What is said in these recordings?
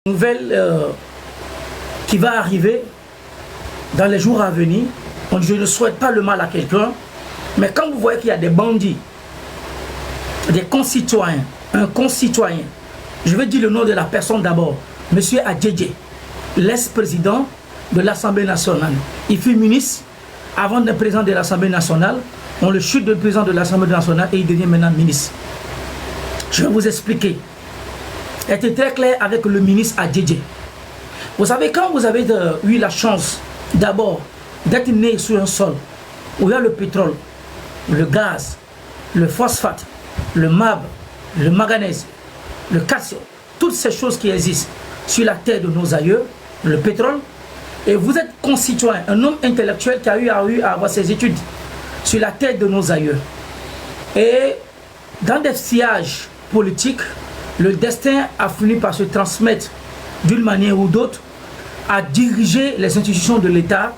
Nouvelle qui va arriver dans les jours à venir. Donc je ne souhaite pas le mal à quelqu'un, mais quand vous voyez qu'il y a des bandits, des concitoyens, un concitoyen, je vais dire le nom de la personne d'abord, Monsieur Adjedje, l'ex-président de l'Assemblée nationale. Il fut ministre avant d'être président de l'Assemblée nationale. On le chute de président de l'Assemblée nationale et il devient maintenant ministre. Je vais vous expliquer. Était très clair avec le ministre Adjedje. Vous savez, quand vous avez eu la chance d'abord d'être né sur un sol où il y a le pétrole, le gaz, le phosphate, le marbre, le manganèse, le calcium, toutes ces choses qui existent sur la terre de nos aïeux, le pétrole, et vous êtes concitoyen, un homme intellectuel qui a eu à avoir ses études sur la terre de nos aïeux. Et dans des sillages politiques, le destin a fini par se transmettre d'une manière ou d'autre à diriger les institutions de l'État.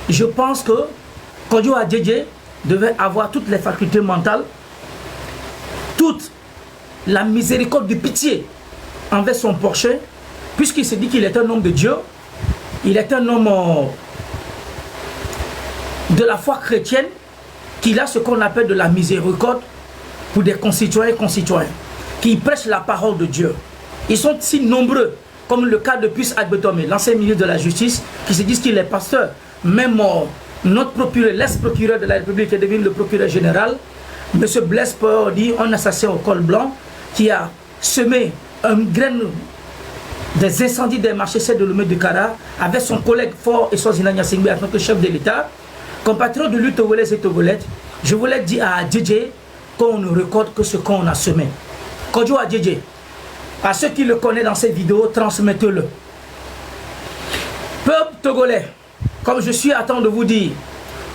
Je pense que Kodjo Adjedje devait avoir toutes les facultés mentales, toute la miséricorde de pitié envers son prochain, puisqu'il se dit qu'il est un homme de Dieu, il est un homme de la foi chrétienne, qu'il a ce qu'on appelle de la miséricorde pour des concitoyens et concitoyens, qui prêchent la parole de Dieu. Ils sont si nombreux, comme le cas de Puce Adbetome, l'ancien ministre de la Justice, qui se disent qu'il est pasteur. Même notre procureur, l'ex-procureur de la République, qui est devenu le procureur général, M. Blaise Paordi, un assassin au col blanc, qui a semé une graine des incendies des marchés de Lomé de Kara, avec son collègue fort et Swazina Nyasingbe en tant que chef de l'État. Compatriotes de lutte togolais et togolaises, je voulais dire à Adjedje qu'on ne récolte que ce qu'on a semé. Kodjo Adjedje, à ceux qui le connaissent dans ces vidéos, transmettez-le. Peuple togolais, comme je suis à temps de vous dire,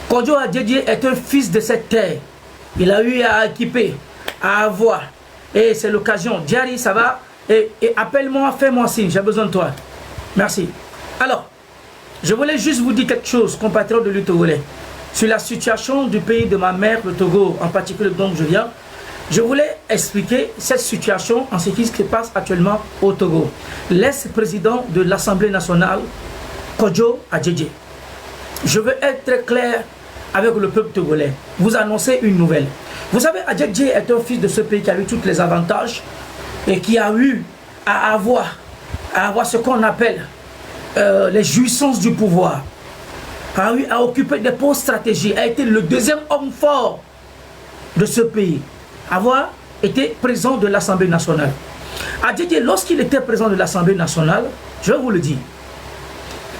Kodjo Adjedje est un fils de cette terre. Il a eu à équiper, à avoir. Et c'est l'occasion. Diary, ça va? Et appelle-moi, fais-moi signe, j'ai besoin de toi. Merci. Alors, je voulais juste vous dire quelque chose, compatriotes de lutte togolais, sur la situation du pays de ma mère, le Togo, en particulier dont je viens. Je voulais expliquer cette situation en ce qui se passe actuellement au Togo. L'ex-président de l'Assemblée nationale, Kodjo Adjedje. Je veux être très clair avec le peuple togolais. Vous annoncez une nouvelle. Vous savez, Adjedje est un fils de ce pays qui a eu tous les avantages et qui a eu à avoir ce qu'on appelle les jouissances du pouvoir. A eu à occuper des postes stratégiques. A été le deuxième homme fort de ce pays. Avoir été président de l'Assemblée nationale. Adjedje, lorsqu'il était président de l'Assemblée nationale, je vais vous le dire,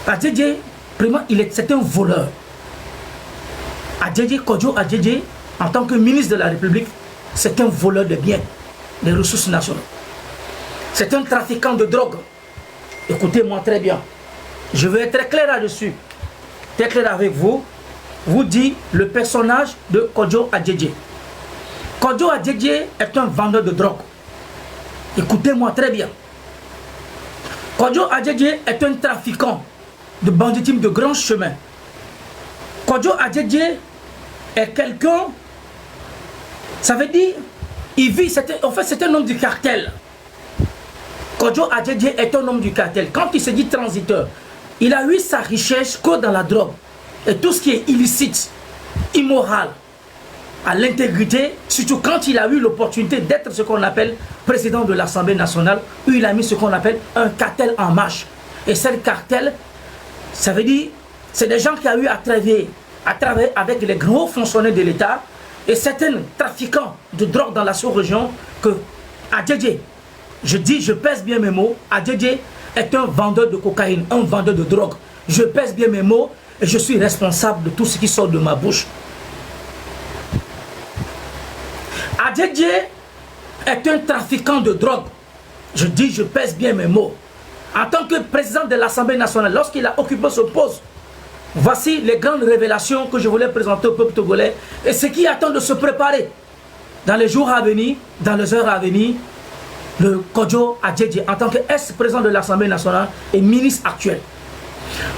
Adjedje, c'est un voleur. Adjedje, Kodjo Adjedje, en tant que ministre de la République, c'est un voleur de biens, des ressources nationales. C'est un trafiquant de drogue. Écoutez-moi très bien. Je veux être très clair là-dessus. Très clair avec vous. Vous dit le personnage de Kodjo Adjedje. Kodjo Adjedje est un vendeur de drogue. Écoutez-moi très bien. Kodjo Adjedje est un trafiquant de banditisme de grand chemin. Kodjo Adjedje est quelqu'un, ça veut dire, il vit, en fait c'est un homme du cartel. Kodjo Adjedje est un homme du cartel. Quand il se dit transiteur, il a eu sa richesse que dans la drogue. Et tout ce qui est illicite, immoral, à l'intégrité, surtout quand il a eu l'opportunité d'être ce qu'on appelle président de l'Assemblée nationale, où il a mis ce qu'on appelle un cartel en marche. Et ce cartel, ça veut dire, c'est des gens qui ont eu à travailler avec les gros fonctionnaires de l'État et certains trafiquants de drogue dans la sous-région que Adjedje, je pèse bien mes mots, Adjedje est un vendeur de cocaïne, un vendeur de drogue. Je pèse bien mes mots et je suis responsable de tout ce qui sort de ma bouche. Adjedje est un trafiquant de drogue. Je pèse bien mes mots. En tant que président de l'Assemblée nationale, lorsqu'il a occupé ce poste, voici les grandes révélations que je voulais présenter au peuple togolais et ce qui attend de se préparer dans les jours à venir, dans les heures à venir. Le Kodjo Adjedje, en tant qu'ex-président de l'Assemblée nationale et ministre actuel.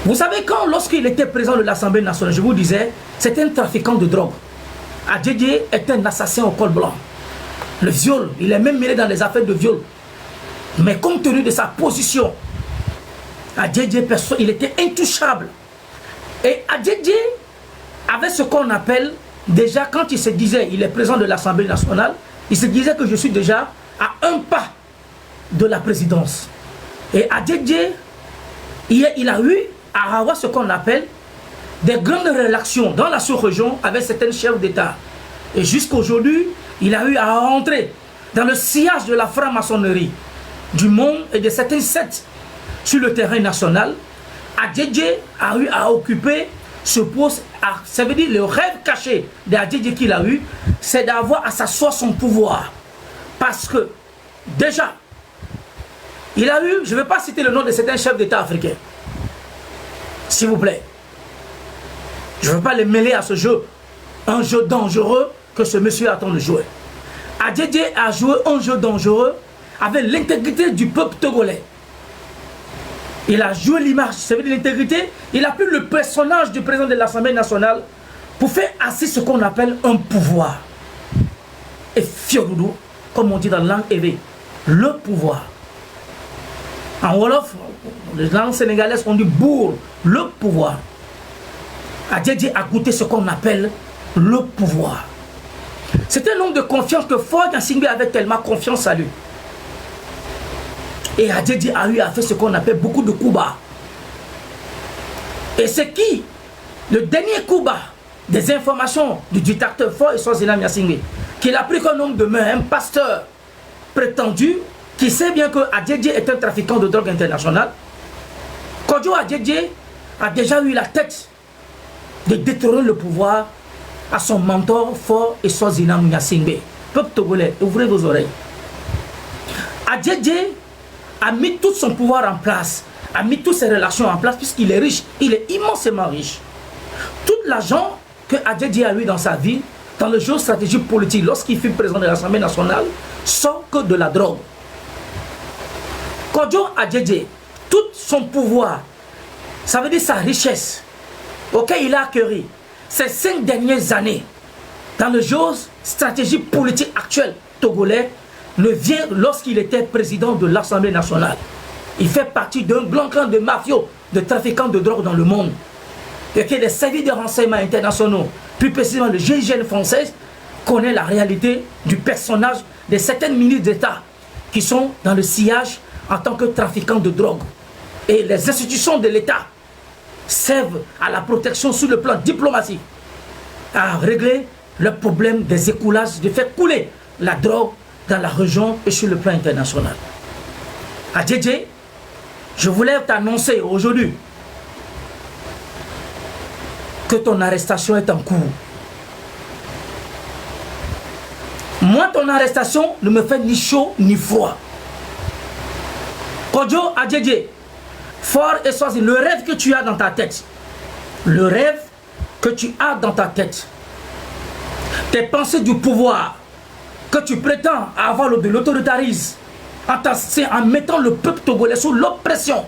Vous savez, lorsqu'il était président de l'Assemblée nationale, je vous disais, c'était un trafiquant de drogue. Adjedje est un assassin au col blanc. Le viol, il est même mêlé dans les affaires de viol. Mais compte tenu de sa position Adjedje, il était intouchable. Et Adjedje avait ce qu'on appelle, déjà quand il se disait, il est président de l'Assemblée nationale, il se disait que je suis déjà à un pas de la présidence. Et Adjedje, il a eu à avoir ce qu'on appelle des grandes relations dans la sous-région avec certains chefs d'État. Et jusqu'aujourd'hui, il a eu à entrer dans le sillage de la franc-maçonnerie du monde et de certaines sectes sur le terrain national. Adjedje a eu à occuper ce poste. Ça veut dire le rêve caché d'Adjedje qu'il a eu, c'est d'avoir à s'asseoir son pouvoir. Parce que déjà, il a eu, je ne vais pas citer le nom de certains chefs d'État africains, s'il vous plaît. Je ne veux pas les mêler à ce jeu, un jeu dangereux que ce monsieur attend de jouer. Adjedje a joué un jeu dangereux avec l'intégrité du peuple togolais. Il a joué l'image, ça veut dire l'intégrité. Il a pris le personnage du président de l'Assemblée nationale pour faire assis ce qu'on appelle un pouvoir. Et fiodoudou, comme on dit dans la langue éveillée, le pouvoir. En Wolof, les langues sénégalaises on dit bourg, le pouvoir. Adjedje a goûté ce qu'on appelle le pouvoir. C'est un homme de confiance que Faure Gnassingbé avait tellement confiance à lui. Et Adjedje a eu à faire ce qu'on appelle beaucoup de coups bas. Et c'est qui, le dernier coup bas des informations du dictateur Faure Eswazina Gnassingbé, qu'il a pris comme homme de main, un pasteur prétendu, qui sait bien que Adjedje est un trafiquant de drogue international. Kodjo Adjedje a déjà eu la tête de détourner le pouvoir à son mentor Faure Eswazina Gnassingbé. Peuple togolais, ouvrez vos oreilles. Adjedje a mis tout son pouvoir en place, a mis toutes ses relations en place, puisqu'il est riche, il est immensément riche. Tout l'argent que Adjedje a eu dans sa vie, dans le jeu stratégique politique, lorsqu'il fut président de l'Assemblée nationale, sort que de la drogue. Kodjo Adjedje, tout son pouvoir, ça veut dire sa richesse, auquel il a acquis ces 5 dernières années, dans le jeu stratégique politique actuel togolais, ne vient lorsqu'il était président de l'Assemblée nationale. Il fait partie d'un grand clan de mafios, de trafiquants de drogue dans le monde. Et que les services de renseignement internationaux, plus précisément le GIGN français, connaît la réalité du personnage de certaines ministres d'État qui sont dans le sillage en tant que trafiquants de drogue. Et les institutions de l'État servent à la protection sur le plan diplomatique, à régler le problème des écoulages, de faire couler la drogue dans la région et sur le plan international. Adjedje, je voulais t'annoncer aujourd'hui que ton arrestation est en cours. Moi, ton arrestation ne me fait ni chaud ni froid. Kodjo Adjedje, Faure Eswazina, le rêve que tu as dans ta tête, le rêve que tu as dans ta tête, tes pensées du pouvoir que tu prétends avoir de l'autoritarisme, en mettant le peuple togolais sous l'oppression,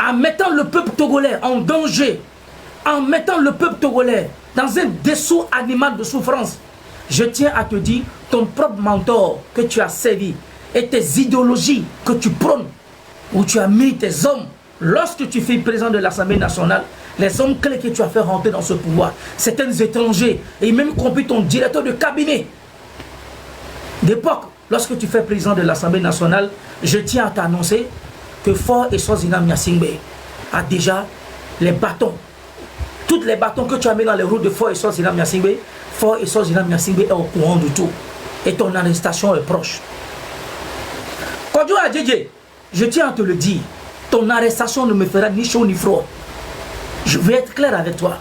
en mettant le peuple togolais en danger, en mettant le peuple togolais dans un dessous animal de souffrance. Je tiens à te dire, ton propre mentor que tu as servi et tes idéologies que tu prônes, où tu as mis tes hommes, lorsque tu fais président de l'Assemblée nationale, les hommes clés que tu as fait rentrer dans ce pouvoir, certains étrangers, et même compris ton directeur de cabinet d'époque, lorsque tu fais président de l'Assemblée nationale, je tiens à t'annoncer que Faure Eswazina Gnassingbé a déjà les bâtons. Tous les bâtons que tu as mis dans les roues de Faure Eswazina Gnassingbé, Faure Eswazina Gnassingbé est au courant de tout. Et ton arrestation est proche. Kodjo Adjedje, je tiens à te le dire, ton arrestation ne me fera ni chaud ni froid. Je vais être clair avec toi.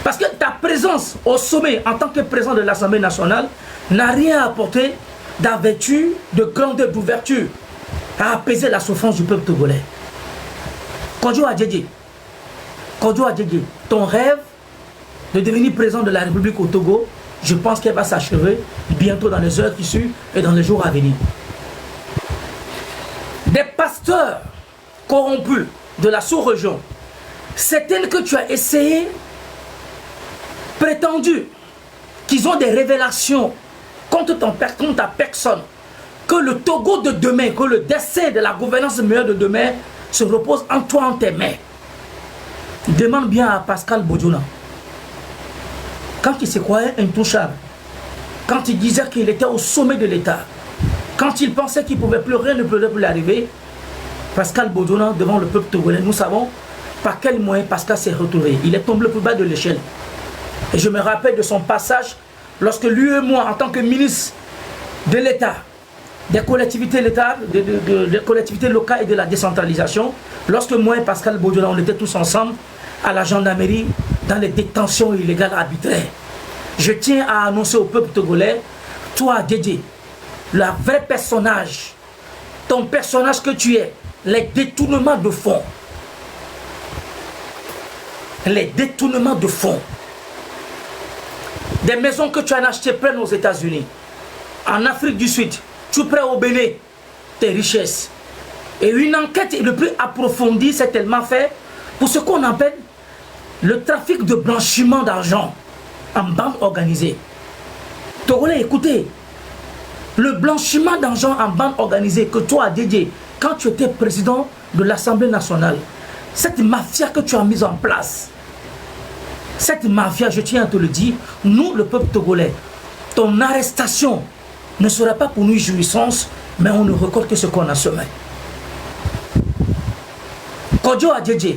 Parce que ta présence au sommet en tant que président de l'Assemblée nationale n'a rien apporté d'avertu, de grandeur, d'ouverture à apaiser la souffrance du peuple togolais. Kodjo Adjedje, ton rêve de devenir président de la République au Togo, je pense qu'elle va s'achever bientôt dans les heures qui suivent et dans les jours à venir. Des pasteurs corrompus de la sous-région, certaines que tu as essayé, prétendu qu'ils ont des révélations contre ta personne, que le Togo de demain, que le destin de la gouvernance meilleure de demain se repose en toi, en tes mains. Demande bien à Pascal Bojona. Quand il se croyait intouchable, quand il disait qu'il était au sommet de l'État, quand il pensait qu'il ne pouvait plus, rien ne pouvait plus l'arriver, Pascal Bojona, devant le peuple togolais, nous savons par quel moyen Pascal s'est retrouvé. Il est tombé le plus bas de l'échelle. Et je me rappelle de son passage lorsque lui et moi, en tant que ministre de l'État, des collectivités locales et de la décentralisation, lorsque moi et Pascal Bojona, on était tous ensemble à la gendarmerie dans les détentions illégales arbitraires. Je tiens à annoncer au peuple togolais, toi Dédé, le vrai personnage, ton personnage que tu es, les détournements de fonds. Les détournements de fonds. Des maisons que tu as achetées pleines aux États-Unis, en Afrique du Sud, tu prêts au Bénin, tes richesses. Et une enquête le plus approfondie s'est tellement faite pour ce qu'on appelle le trafic de blanchiment d'argent en bande organisée. Togolais, écoutez, le blanchiment d'argent en bande organisée que toi as dédié quand tu étais président de l'Assemblée nationale, cette mafia que tu as mise en place, cette mafia, je tiens à te le dire, nous, le peuple togolais, ton arrestation ne sera pas pour nous une jouissance, mais on ne reconnaît que ce qu'on a semé. Kodjo Adjedje,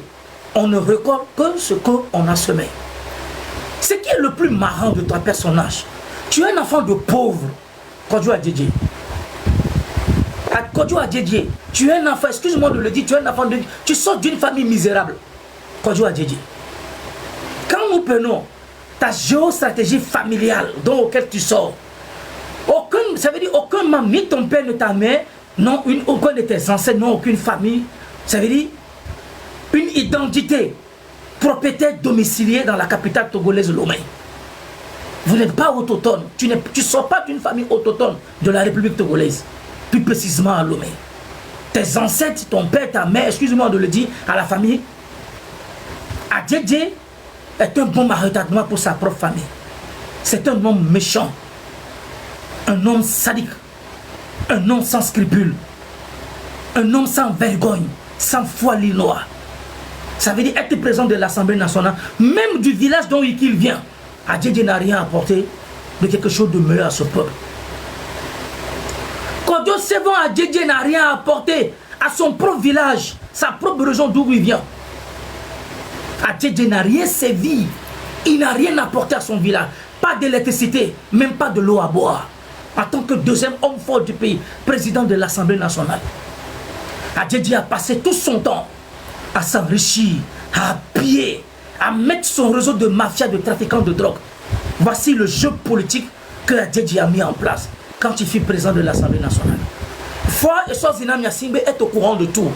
on ne reconnaît que ce qu'on a semé. Ce qui est le plus marrant de ton personnage, tu es un enfant de pauvre, Kodjo Adjedje. Kodjo Adjedje, tu es un enfant, excuse-moi de le dire, tu es un enfant de... Tu sors d'une famille misérable, Kodjo Adjedje. Quand nous prenons ta géostratégie familiale dont auquel tu sors, ça veut dire aucun membre, ni ton père ni ta mère, non, aucun de tes ancêtres, non, aucune famille, ça veut dire une identité, propriétaire domiciliée dans la capitale togolaise Lomé. Vous n'êtes pas autochtone, tu ne sors pas d'une famille autochtone de la République togolaise, plus précisément à Lomé. Tes ancêtres, ton père, ta mère, excuse-moi de le dire, à la famille, Adjedje est un bon retardement pour sa propre famille. C'est un homme méchant, un homme sadique, un homme sans scrupules, un homme sans vergogne, sans foi lillois. Ça veut dire être président de l'Assemblée nationale, même du village dont il vient. Adjedje n'a rien apporté de quelque chose de meilleur à ce peuple. Kodjo Sevon Adjedje n'a rien apporté à son propre village, sa propre région d'où il vient. Adjedje n'a rien servi, il n'a rien apporté à son village, pas d'électricité, même pas de l'eau à boire. En tant que deuxième homme fort du pays, président de l'Assemblée nationale, Adjedje a passé tout son temps à s'enrichir, à piller, à mettre son réseau de mafia, de trafiquants de drogue. Voici le jeu politique que Adjedje a mis en place quand il fut président de l'Assemblée nationale. Foi et Sozina Nyasingbe est au courant de tout.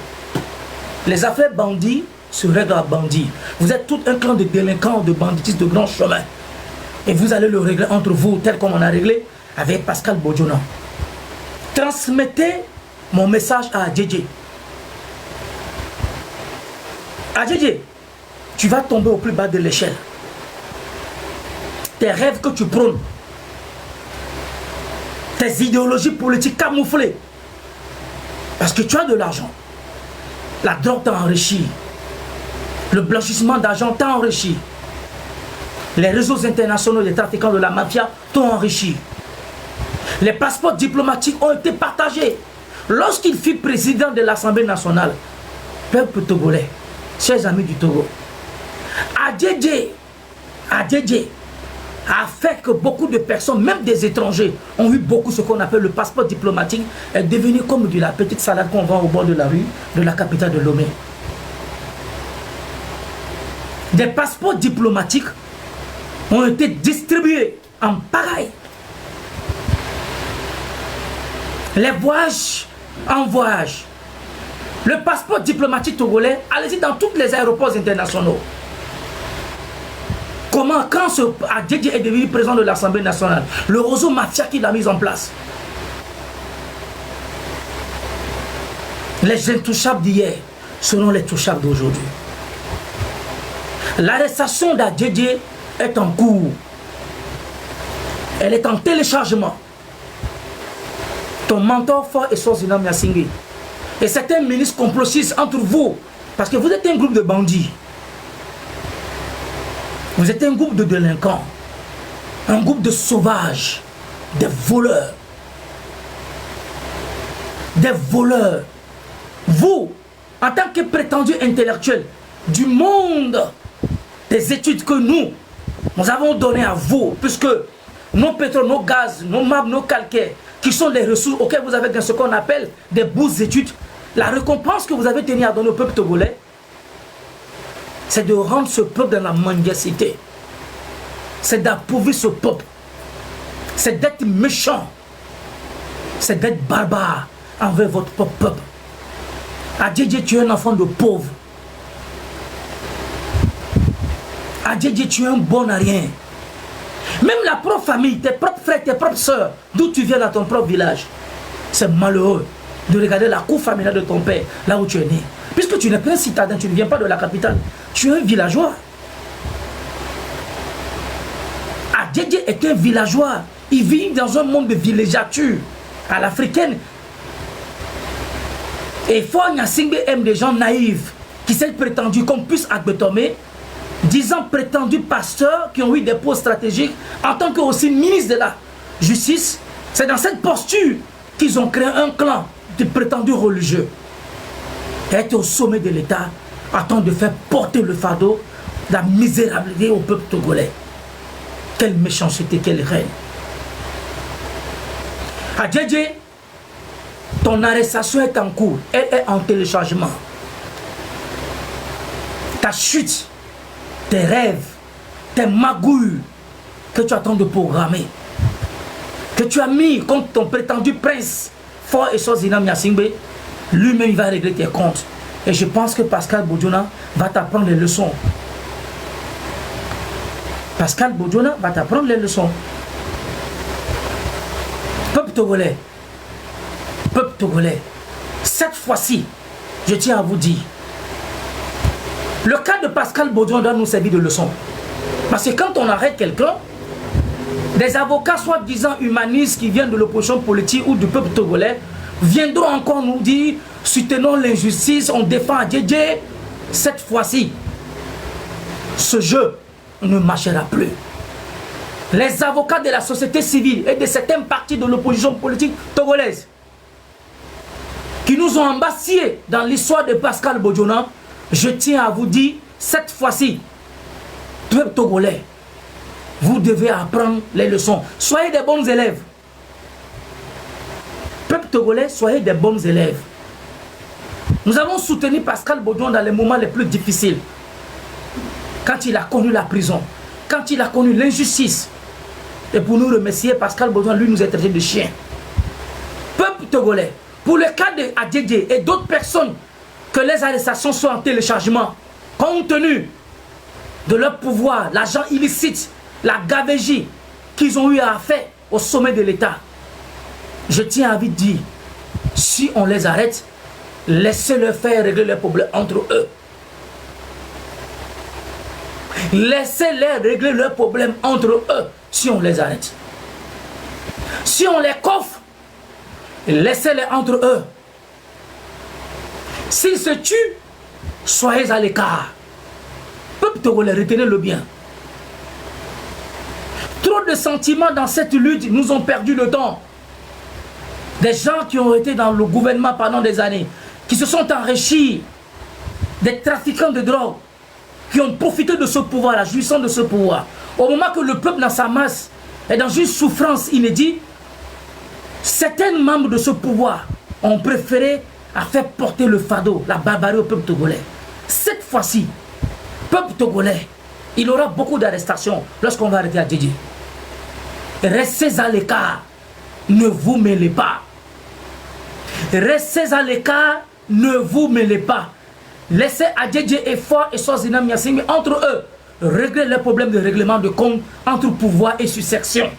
Les affaires bandits se règlent à bandits. Vous êtes tout un clan de délinquants, de banditistes de grand chemin. Et vous allez le régler entre vous, tel comme on a réglé avec Pascal Bojona. Transmettez mon message à Adjedje. Adjedje, tu vas tomber au plus bas de l'échelle. Tes rêves que tu prônes, tes idéologies politiques camouflées, parce que tu as de l'argent. La drogue t'a enrichi. Le blanchissement d'argent t'a enrichi. Les réseaux internationaux des trafiquants de la mafia t'ont enrichi. Les passeports diplomatiques ont été partagés. Lorsqu'il fut président de l'Assemblée nationale, peuple togolais, chers amis du Togo, Adjedje a fait que beaucoup de personnes, même des étrangers, ont eu beaucoup ce qu'on appelle le passeport diplomatique, est devenu comme de la petite salade qu'on vend au bord de la rue de la capitale de Lomé. Des passeports diplomatiques ont été distribués en pagaille. Les voyages en voyage. Le passeport diplomatique togolais, allez-y dans tous les aéroports internationaux. Comment, quand ce Adjedje est devenu président de l'Assemblée nationale, le réseau mafia qu'il a mis en place, les intouchables d'hier seront les touchables d'aujourd'hui. L'arrestation d'Adjedje est en cours. Elle est en téléchargement. Ton mentor fort est Sozina Nyasingbe. Et certains ministres complotistes entre vous, parce que vous êtes un groupe de bandits. Vous êtes un groupe de délinquants, un groupe de sauvages, des voleurs. Des voleurs. Vous, en tant que prétendus intellectuels du monde des études que nous avons donné à vous, puisque nos pétroles, nos gaz, nos marbre, nos calcaires, qui sont les ressources auxquelles vous avez ce qu'on appelle des bourses d'études, la récompense que vous avez tenue à donner au peuple togolais, c'est de rendre ce peuple dans la mendicité. C'est d'appauvrir ce peuple. C'est d'être méchant. C'est d'être barbare envers votre propre peuple. Adjedje, tu es un enfant de pauvre. Adjedje, tu es un bon à rien. Même la propre famille, tes propres frères, tes propres soeurs, d'où tu viens dans ton propre village, c'est malheureux de regarder la cour familiale de ton père, là où tu es né. Puisque tu n'es pas un citadin, tu ne viens pas de la capitale, tu es un villageois. Adjedje est un villageois. Il vit dans un monde de villégiature à l'africaine. Et Faure Gnassingbé aime des gens naïfs qui s'est prétendu qu'on puisse Agbetomé, disant prétendus pasteurs qui ont eu des postes stratégiques en tant que aussi ministre de la justice. C'est dans cette posture qu'ils ont créé un clan de prétendus religieux. Être au sommet de l'État, attend de faire porter le fardeau de la misérabilité au peuple togolais. Quelle méchanceté, quelle reine. Adjedje, ton arrestation est en cours, elle est en téléchargement. Ta chute, tes rêves, tes magouilles que tu attends de programmer, que tu as mis contre ton prétendu prince Faure Essozinam Gnassingbé, lui-même il va régler tes comptes. Et je pense que Pascal Bodiona va t'apprendre les leçons. Pascal Bodiona va t'apprendre les leçons. Peuple togolais, cette fois-ci, je tiens à vous dire, le cas de Pascal Bodiona doit nous servir de leçon. Parce que quand on arrête quelqu'un, des avocats soi-disant humanistes qui viennent de l'opposition politique ou du peuple togolais viendront encore nous dire, soutenons l'injustice, on défend Adjedje. Cette fois-ci, ce jeu ne marchera plus. Les avocats de la société civile et de certains partis de l'opposition politique togolaise qui nous ont embasillés dans l'histoire de Pascal Bodiona, je tiens à vous dire, cette fois-ci, peuple togolais, vous devez apprendre les leçons. Soyez des bons élèves. Peuple togolais, soyez des bons élèves. Nous avons soutenu Pascal Bodiona dans les moments les plus difficiles. Quand il a connu la prison, quand il a connu l'injustice. Et pour nous remercier, Pascal Bodiona, lui, nous a traité de chiens. Peuple togolais, pour le cas de Adjedje et d'autres personnes, que les arrestations soient en téléchargement, compte tenu de leur pouvoir, l'argent illicite, la gabegie qu'ils ont eu à faire au sommet de l'État. Je tiens à vous dire, si on les arrête, laissez-les faire régler leurs problèmes entre eux. Laissez-les régler leurs problèmes entre eux si on les arrête. Si on les coffre, laissez-les entre eux. S'ils se tuent, soyez à l'écart. Peuple togolais, retenez-le bien. Trop de sentiments dans cette lutte nous ont perdu le temps. Des gens qui ont été dans le gouvernement pendant des années, qui se sont enrichis, des trafiquants de drogue, qui ont profité de ce pouvoir, la jouissance de ce pouvoir. Au moment que le peuple dans sa masse est dans une souffrance inédite, certains membres de ce pouvoir ont préféré à faire porter le fardeau, la barbarie au peuple togolais. Cette fois-ci, peuple togolais, il aura beaucoup d'arrestations lorsqu'on va arrêter Adjedje. Restez à l'écart, ne vous mêlez pas. Restez à l'écart, ne vous mêlez pas. Laissez Adjedje et Faure Essozinam Gnassingbé entre eux régler les problèmes de règlement de compte entre pouvoir et succession.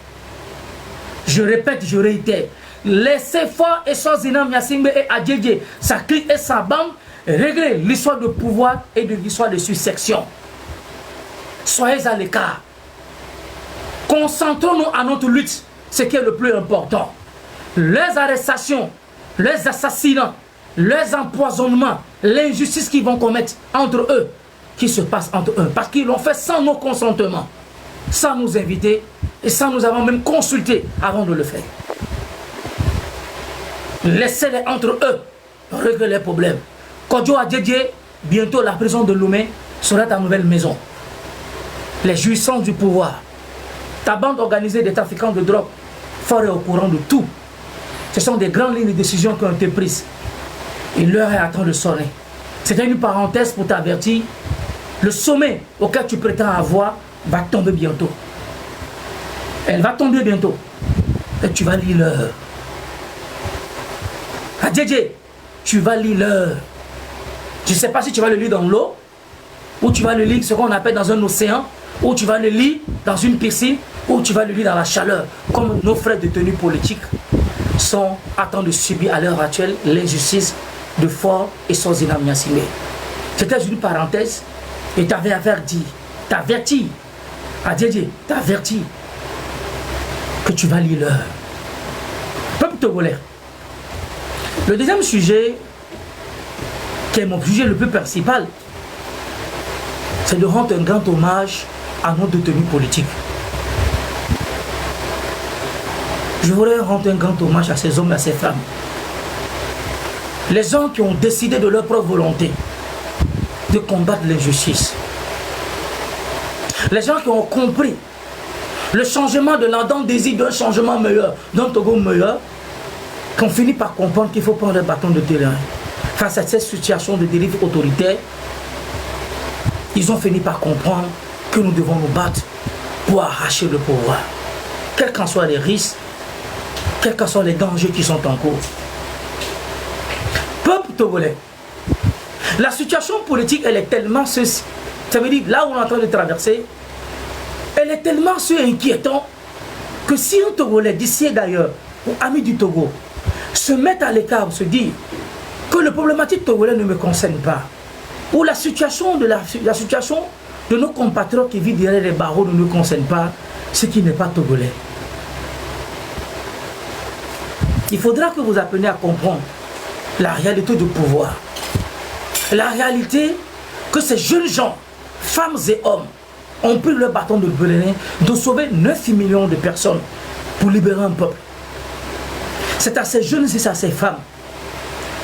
Je répète, je réitère. Laissez Faure Essozinam Gnassingbé et Adjedje, sa clique et sa bande, régler l'histoire de pouvoir et de l'histoire de succession. Soyez à l'écart. Concentrons-nous à notre lutte, ce qui est le plus important. Les arrestations, les assassinats, les empoisonnements, l'injustice qu'ils vont commettre entre eux, qui se passe entre eux, parce qu'ils l'ont fait sans nos consentements, sans nous inviter et sans nous avoir même consulté avant de le faire. Laissez-les entre eux régler les problèmes. Kodjo a dédié, bientôt la prison de Lomé sera ta nouvelle maison. Les jouissances du pouvoir, ta bande organisée des trafiquants de drogue, fort et au courant de tout. Ce sont des grandes lignes de décision qui ont été prises. Et l'heure est à temps de sonner. C'était une parenthèse pour t'avertir. Le sommet auquel tu prétends avoir va tomber bientôt. Elle va tomber bientôt. Et tu vas lire l'heure. Adjedje, tu vas lire l'heure. Je ne sais pas si tu vas le lire dans l'eau, ou tu vas le lire ce qu'on appelle dans un océan, ou tu vas le lire dans une piscine, ou tu vas le lire dans la chaleur, comme nos frères détenus politiques sont en train de subir à l'heure actuelle l'injustice de Faure et Sozina Gnassingbé. C'était une parenthèse et t'avais averti, Adjedje, t'averti que tu vas lire l'heure. Peuple togolais. Le deuxième sujet, qui est mon sujet le plus principal, c'est de rendre un grand hommage à nos détenus politiques. Je voudrais rendre un grand hommage à ces hommes et à ces femmes. Les gens qui ont décidé de leur propre volonté de combattre l'injustice. Les gens qui ont compris le changement de l'ardent désir d'un changement meilleur, d'un Togo meilleur, qui ont fini par comprendre qu'il faut prendre un bâton de terrain. Face à cette situation de dérive autoritaire, ils ont fini par comprendre que nous devons nous battre pour arracher le pouvoir. Quels qu'en soient les risques, quels qu'en soient les dangers qui sont en cours. Peuple togolais, la situation politique, elle est tellement ceci. Ça veut dire, là où on est en train de traverser, elle est tellement inquiétante que si un Togolais d'ici et d'ailleurs, ou amis du Togo, se mettent à l'écart, se disent que le problématique togolais ne me concerne pas, ou la situation de nos compatriotes qui vivent derrière les barreaux ne nous concerne pas, ce qui n'est pas togolais. Il faudra que vous appreniez à comprendre la réalité du pouvoir. La réalité que ces jeunes gens, femmes et hommes, ont pris le bâton de pèlerin de sauver 9 millions de personnes pour libérer un peuple. C'est à ces jeunes et à ces femmes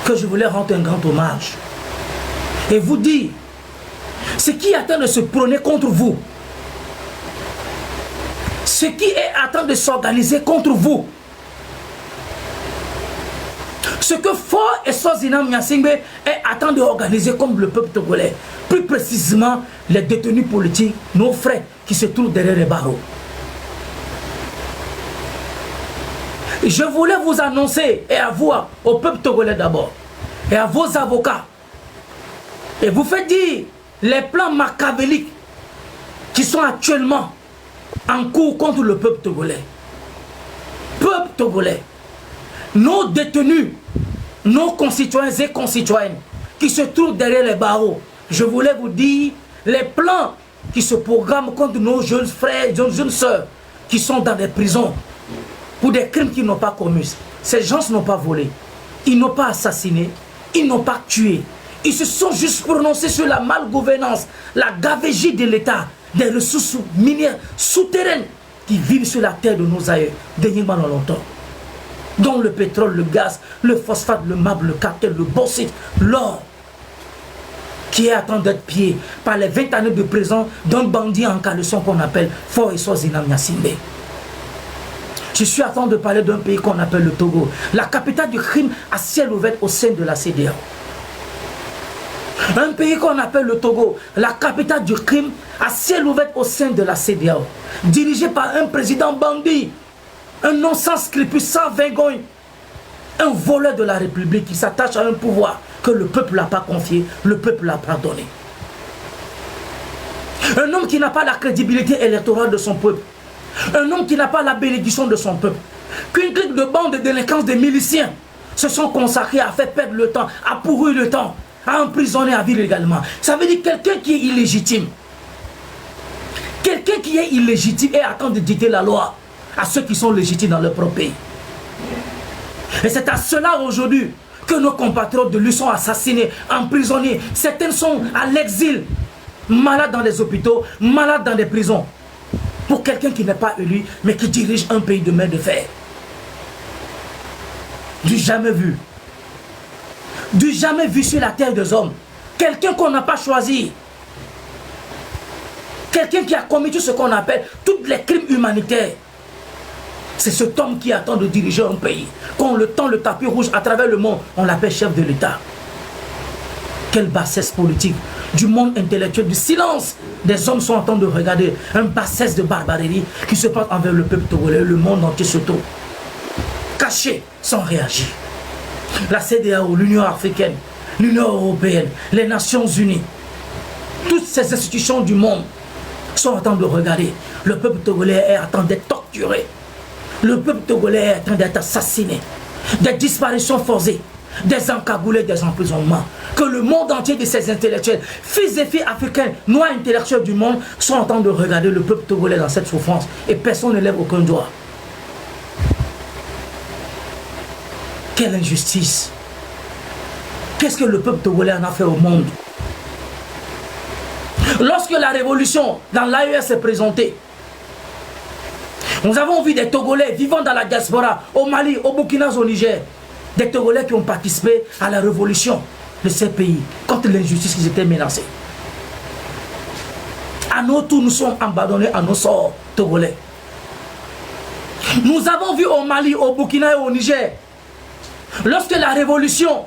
que je voulais rendre un grand hommage. Et vous dire, ce qui est en train de se prôner contre vous, ce qui est en train de s'organiser contre vous, ce que Faure et Sozina Gnassingbé est en train d'organiser comme le peuple togolais, plus précisément les détenus politiques, nos frères qui se trouvent derrière les barreaux. Je voulais vous annoncer et à vous, au peuple togolais d'abord, et à vos avocats, et vous faites dire les plans machiavéliques qui sont actuellement en cours contre le peuple togolais. Peuple togolais, nos détenus, nos concitoyens et concitoyennes qui se trouvent derrière les barreaux, je voulais vous dire les plans qui se programment contre nos jeunes frères, jeunes sœurs qui sont dans des prisons pour des crimes qu'ils n'ont pas commis. Ces gens n'ont pas volé, ils n'ont pas assassiné, ils n'ont pas tué. Ils se sont juste prononcés sur la malgouvernance, la gavégie de l'État, des ressources minières souterraines qui vivent sur la terre de nos aïeux, dernièrement longtemps. Dont le pétrole, le gaz, le phosphate, le marbre, le cartel, le bauxite, l'or, qui est en train d'être pillé par les 20 années de prison d'un bandit en caleçon qu'on appelle Faure et Sozina Gnassingbé. Je suis en train de parler d'un pays qu'on appelle le Togo, la capitale du crime à ciel ouvert au sein de la CEDEAO. Un pays qu'on appelle le Togo, la capitale du crime à ciel ouvert au sein de la CEDEAO, dirigé par un président bandit, un non-sens scrupule sans vergogne, un voleur de la République qui s'attache à un pouvoir que le peuple n'a pas confié, le peuple n'a pas donné. Un homme qui n'a pas la crédibilité électorale de son peuple, un homme qui n'a pas la bénédiction de son peuple, qu'une clique de bande de délinquance des miliciens se sont consacrés à faire perdre le temps, à pourrir le temps, à emprisonner, à vivre également. Ça veut dire quelqu'un qui est illégitime. Quelqu'un qui est illégitime et attend de dicter la loi à ceux qui sont légitimes dans leur propre pays. Et c'est à cela aujourd'hui que nos compatriotes de lui sont assassinés, emprisonnés. Certains sont à l'exil, malades dans les hôpitaux, malades dans les prisons. Pour quelqu'un qui n'est pas élu, mais qui dirige un pays de main de fer. Du jamais vu. Du jamais vu sur la terre des hommes. Quelqu'un qu'on n'a pas choisi. Quelqu'un qui a commis tout ce qu'on appelle tous les crimes humanitaires. C'est cet homme qui attend de diriger un pays. Quand on le tend le tapis rouge à travers le monde, on l'appelle chef de l'État. Quelle bassesse politique. Du monde intellectuel, du silence. Des hommes sont en train de regarder un bassesse de barbarie qui se passe envers le peuple togolais, le monde entier se trouve. Caché, sans réagir. La CEDEAO, l'Union africaine, l'Union européenne, les Nations unies, toutes ces institutions du monde sont en train de regarder. Le peuple togolais est en train d'être torturé. Le peuple togolais est en train d'être assassiné. Des disparitions forcées, des encagoulés, des emprisonnements. Que le monde entier de ces intellectuels, fils et filles africains, noirs intellectuels du monde, sont en train de regarder le peuple togolais dans cette souffrance. Et personne ne lève aucun doigt. Quelle injustice. Qu'est-ce que le peuple togolais en a fait au monde? Lorsque la révolution dans l'AES s'est présentée, nous avons vu des Togolais vivant dans la diaspora, au Mali, au Burkina, au Niger. Des Togolais qui ont participé à la révolution de ces pays contre l'injustice qui étaient menacés. À nos tours, nous sommes abandonnés à nos sorts Togolais. Nous avons vu au Mali, au Burkina et au Niger, lorsque la révolution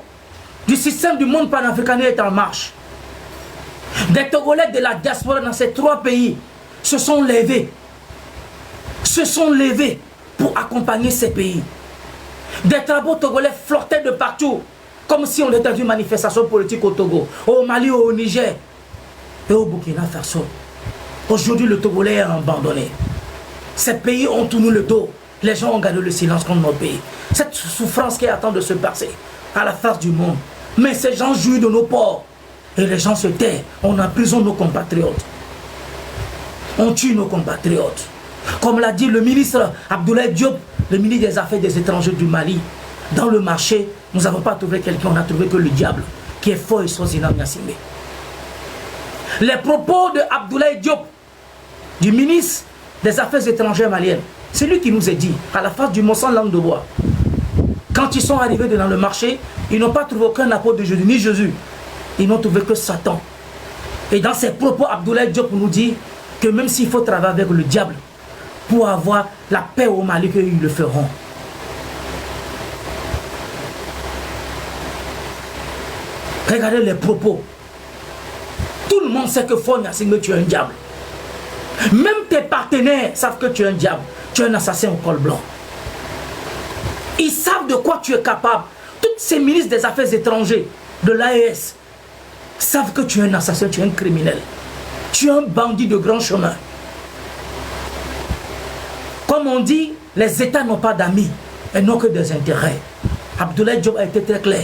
du système du monde panafricain est en marche, des Togolais de la diaspora dans ces trois pays se sont levés pour accompagner ces pays. Des travaux togolais flottaient de partout, comme si on était dans une manifestation politique au Togo, au Mali, au Niger et au Burkina Faso. Aujourd'hui, le Togolais est abandonné. Ces pays ont tourné le dos. Les gens ont gardé le silence contre nos pays. Cette souffrance qui attend de se passer à la face du monde. Mais ces gens jouissent de nos ports. Et les gens se taisent. On emprisonne nos compatriotes. On tue nos compatriotes. Comme l'a dit le ministre Abdoulaye Diop, le ministre des Affaires des étrangers du Mali. Dans le marché, nous n'avons pas trouvé quelqu'un, on a trouvé que le diable, qui est fort et Sozina Niassime. Les propos de Abdoulaye Diop, du ministre des Affaires étrangères maliennes, c'est lui qui nous a dit, à la face du mont sans langue de bois, quand ils sont arrivés dans le marché, ils n'ont pas trouvé aucun apôtre de Jésus, ni Jésus. Ils n'ont trouvé que Satan. Et dans ses propos, Abdoulaye Diop nous dit que même s'il faut travailler avec le diable pour avoir la paix au Mali, qu'ils le feront. Regardez les propos. Tout le monde sait que Faure Gnassingbé, tu es un diable. Même tes partenaires savent que tu es un diable. Tu es un assassin au col blanc. Ils savent de quoi tu es capable. Tous ces ministres des Affaires étrangères de l'AES savent que tu es un assassin, tu es un criminel. Tu es un bandit de grand chemin. Comme on dit, les États n'ont pas d'amis et n'ont que des intérêts. Abdoulaye Diop a été très clair.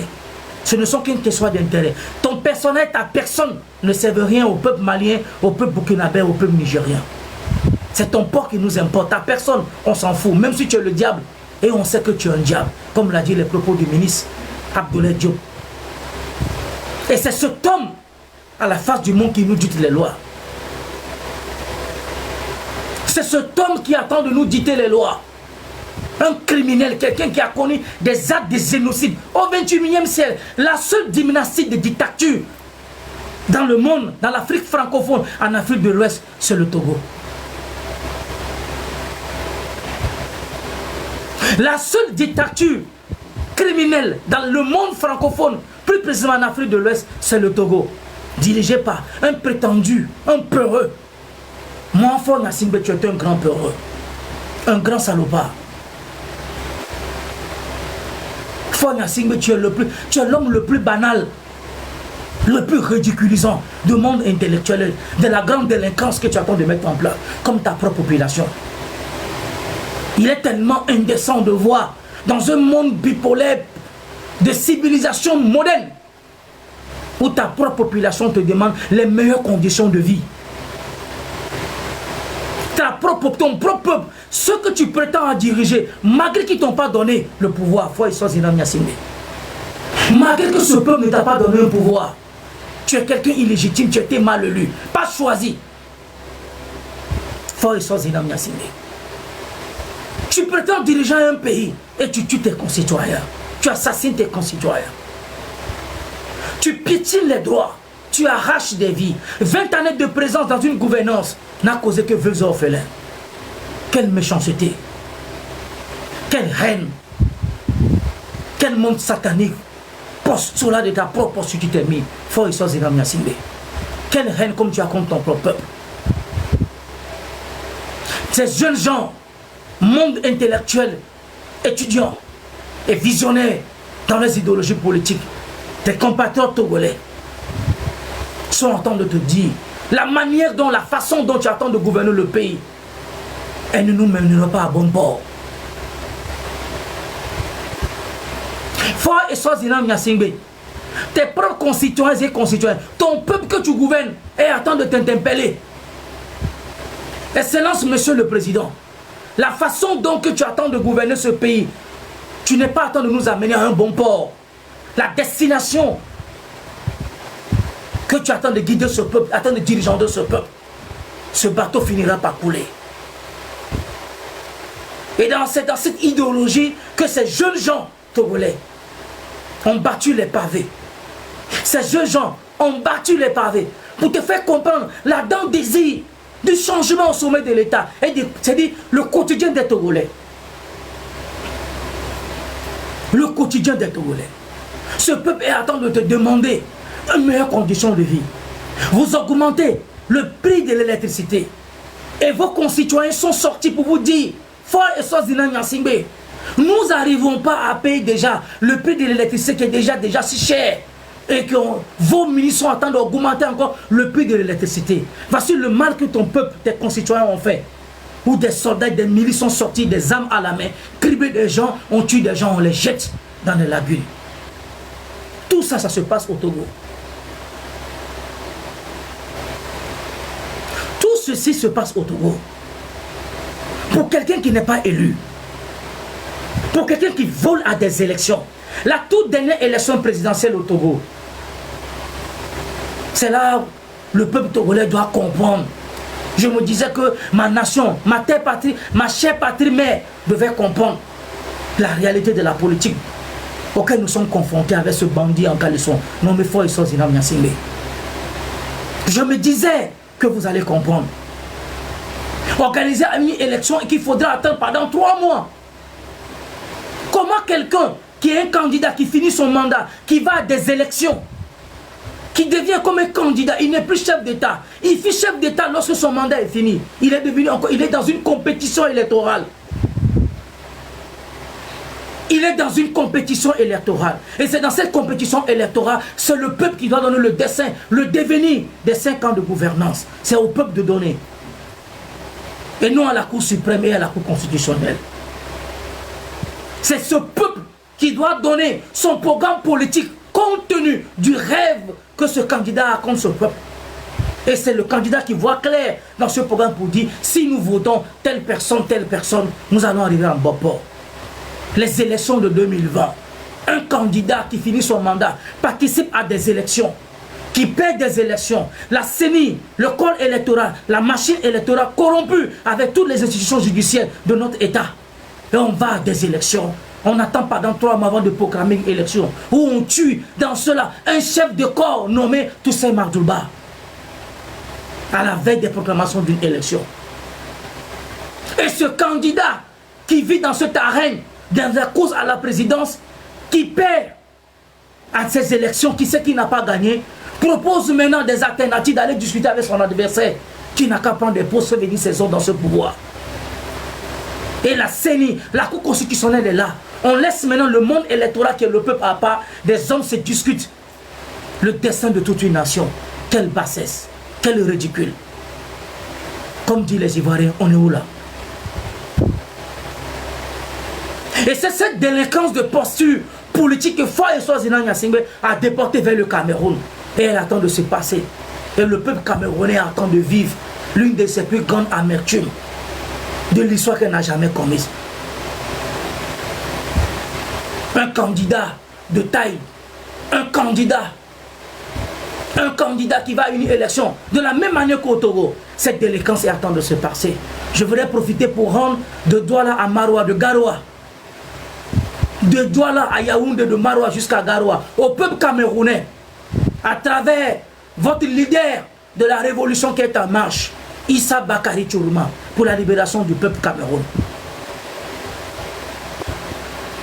Ce ne sont qu'une question d'intérêt. Ton personnel, ta personne ne serve rien au peuple malien, au peuple burkinabé, au peuple nigérien. C'est ton port qui nous importe. Ta personne, on s'en fout. Même si tu es le diable, et on sait que tu es un diable. Comme l'a dit les propos du ministre Abdoulaye Diop. Et c'est cet homme à la face du monde qui nous dicte les lois. C'est cet homme qui attend de nous dicter les lois. Un criminel, quelqu'un qui a connu des actes de génocide au 21e siècle. La seule dynastie de dictature dans le monde, dans l'Afrique francophone, en Afrique de l'Ouest, c'est le Togo. La seule dictature criminelle dans le monde francophone, plus précisément en Afrique de l'Ouest, c'est le Togo. Dirigé par un prétendu, un peureux. Moi, Faure Gnassingbé, tu es un grand peureux. Un grand salopard. Faure Gnassingbé, tu es l'homme le plus banal, le plus ridiculisant du monde intellectuel, de la grande délinquance que tu attends de mettre en place, comme ta propre population. Il est tellement indécent de voir dans un monde bipolaire de civilisation moderne où ta propre population te demande les meilleures conditions de vie. Ton propre peuple, ceux que tu prétends à diriger, malgré qu'ils ne t'ont pas donné le pouvoir, Faure Gnassingbé, Malgré que ce peuple ne t'a pas donné un pouvoir, tu es quelqu'un illégitime, tu étais mal élu, pas choisi. Fort et sois Zinam Niassingbe. Tu prétends diriger un pays et tu tues tes concitoyens. Tu assassines tes concitoyens. Tu piétines les droits. Tu arraches des vies. 20 années de présence dans une gouvernance n'a causé que veuves orphelins. Quelle méchanceté. Quelle haine. Quel monde satanique. Postulat de ta propre posture tu t'es mis. Fort et sois Zinam Niassingbe. Quelle haine comme tu as contre ton propre peuple. Ces jeunes gens, monde intellectuel, étudiants et visionnaires dans les idéologies politiques, tes compatriotes togolais sont en train de te dire la manière dont, la façon dont tu attends de gouverner le pays, elle ne nous mènera pas à bon port. Fort et sois Zinam Niassingbe, tes propres concitoyens et concitoyens, ton peuple que tu gouvernes est en train de t'interpeller. Excellence, Monsieur le Président, la façon dont que tu attends de gouverner ce pays, tu n'es pas en train de nous amener à un bon port. La destination que tu attends de guider ce peuple, attends de dirigeants de ce peuple, ce bateau finira par couler. Et dans cette idéologie que ces jeunes gens togolais ont battu les pavés. Ces jeunes gens ont battu les pavés pour te faire comprendre l'ardent désir du changement au sommet de l'État, c'est-à-dire le quotidien des Togolais. Le quotidien des Togolais. Ce peuple est en train de te demander une meilleure condition de vie. Vous augmentez le prix de l'électricité. Et vos concitoyens sont sortis pour vous dire, Fort et sois Zinam Niassingbe, nous n'arrivons pas à payer déjà le prix de l'électricité qui est déjà si cher. Et que vos ministres sont en train d'augmenter encore le prix de l'électricité. Voici le mal que ton peuple, tes concitoyens ont fait. Où des soldats, des milices sont sortis, des armes à la main, criblés des gens, on tue des gens, on les jette dans les lagunes. Tout ça, ça se passe au Togo. Tout ceci se passe au Togo. Pour quelqu'un qui n'est pas élu, pour quelqu'un qui vole à des élections, la toute dernière élection présidentielle au Togo, c'est là où le peuple togolais doit comprendre. Je me disais que ma nation, ma terre patrie, ma chère patrie mère devait comprendre la réalité de la politique auquel nous sommes confrontés avec ce bandit en caleçon nommé Fort et sois Zinam Niassingbe. Je me disais que vous allez comprendre. Organiser une élection et qu'il faudra attendre pendant 3 mois. Comment quelqu'un qui est un candidat, qui finit son mandat, qui va à des élections, qui devient comme un candidat, il n'est plus chef d'État. Il fut chef d'État lorsque son mandat est fini. Il est dans une compétition électorale. Il est dans une compétition électorale. Et c'est dans cette compétition électorale, c'est le peuple qui doit donner le dessein, le devenir des 5 ans de gouvernance. C'est au peuple de donner. Et non à la Cour suprême et à la Cour constitutionnelle. C'est ce peuple qui doit donner son programme politique compte tenu du rêve que ce candidat a contre ce peuple. Et c'est le candidat qui voit clair dans ce programme pour dire si nous votons telle personne, nous allons arriver en bon port. Les élections de 2020, un candidat qui finit son mandat participe à des élections, qui perd des élections, la CENI, le corps électoral, la machine électorale corrompue avec toutes les institutions judiciaires de notre État. Et on va à des élections. On attend pendant 3 mois avant de proclamer une élection où on tue dans cela un chef de corps nommé Toussaint Mahdouba à la veille des proclamations d'une élection. Et ce candidat qui vit dans cette arène, dans la course à la présidence, qui perd à ces élections, qui sait qu'il n'a pas gagné, propose maintenant des alternatives d'aller discuter avec son adversaire qui n'a qu'à prendre des postes, venir ses ordres dans ce pouvoir. Et la CENI, la Cour constitutionnelle est là. On laisse maintenant le monde électoral qui est le peuple à part. Des hommes se discutent le destin de toute une nation. Quelle bassesse, quel ridicule. Comme disent les Ivoiriens, on est où là? Et c'est cette délinquance de posture politique que Fort et sois Zinam Niassingbe a déporté vers le Cameroun. Et elle attend de se passer. Et le peuple camerounais attend de vivre l'une de ses plus grandes amertumes de l'histoire qu'elle n'a jamais commise. Un candidat de taille un candidat qui va à une élection, de la même manière qu'au Togo, cette délinquance est en train de se passer. Je voudrais profiter pour rendre de Douala à Maroua, de Garoua, de Douala à Yaoundé, de Maroua jusqu'à Garoua, au peuple camerounais, à travers votre leader de la révolution qui est en marche, Issa Bakari Tchourouma, pour la libération du peuple Cameroun.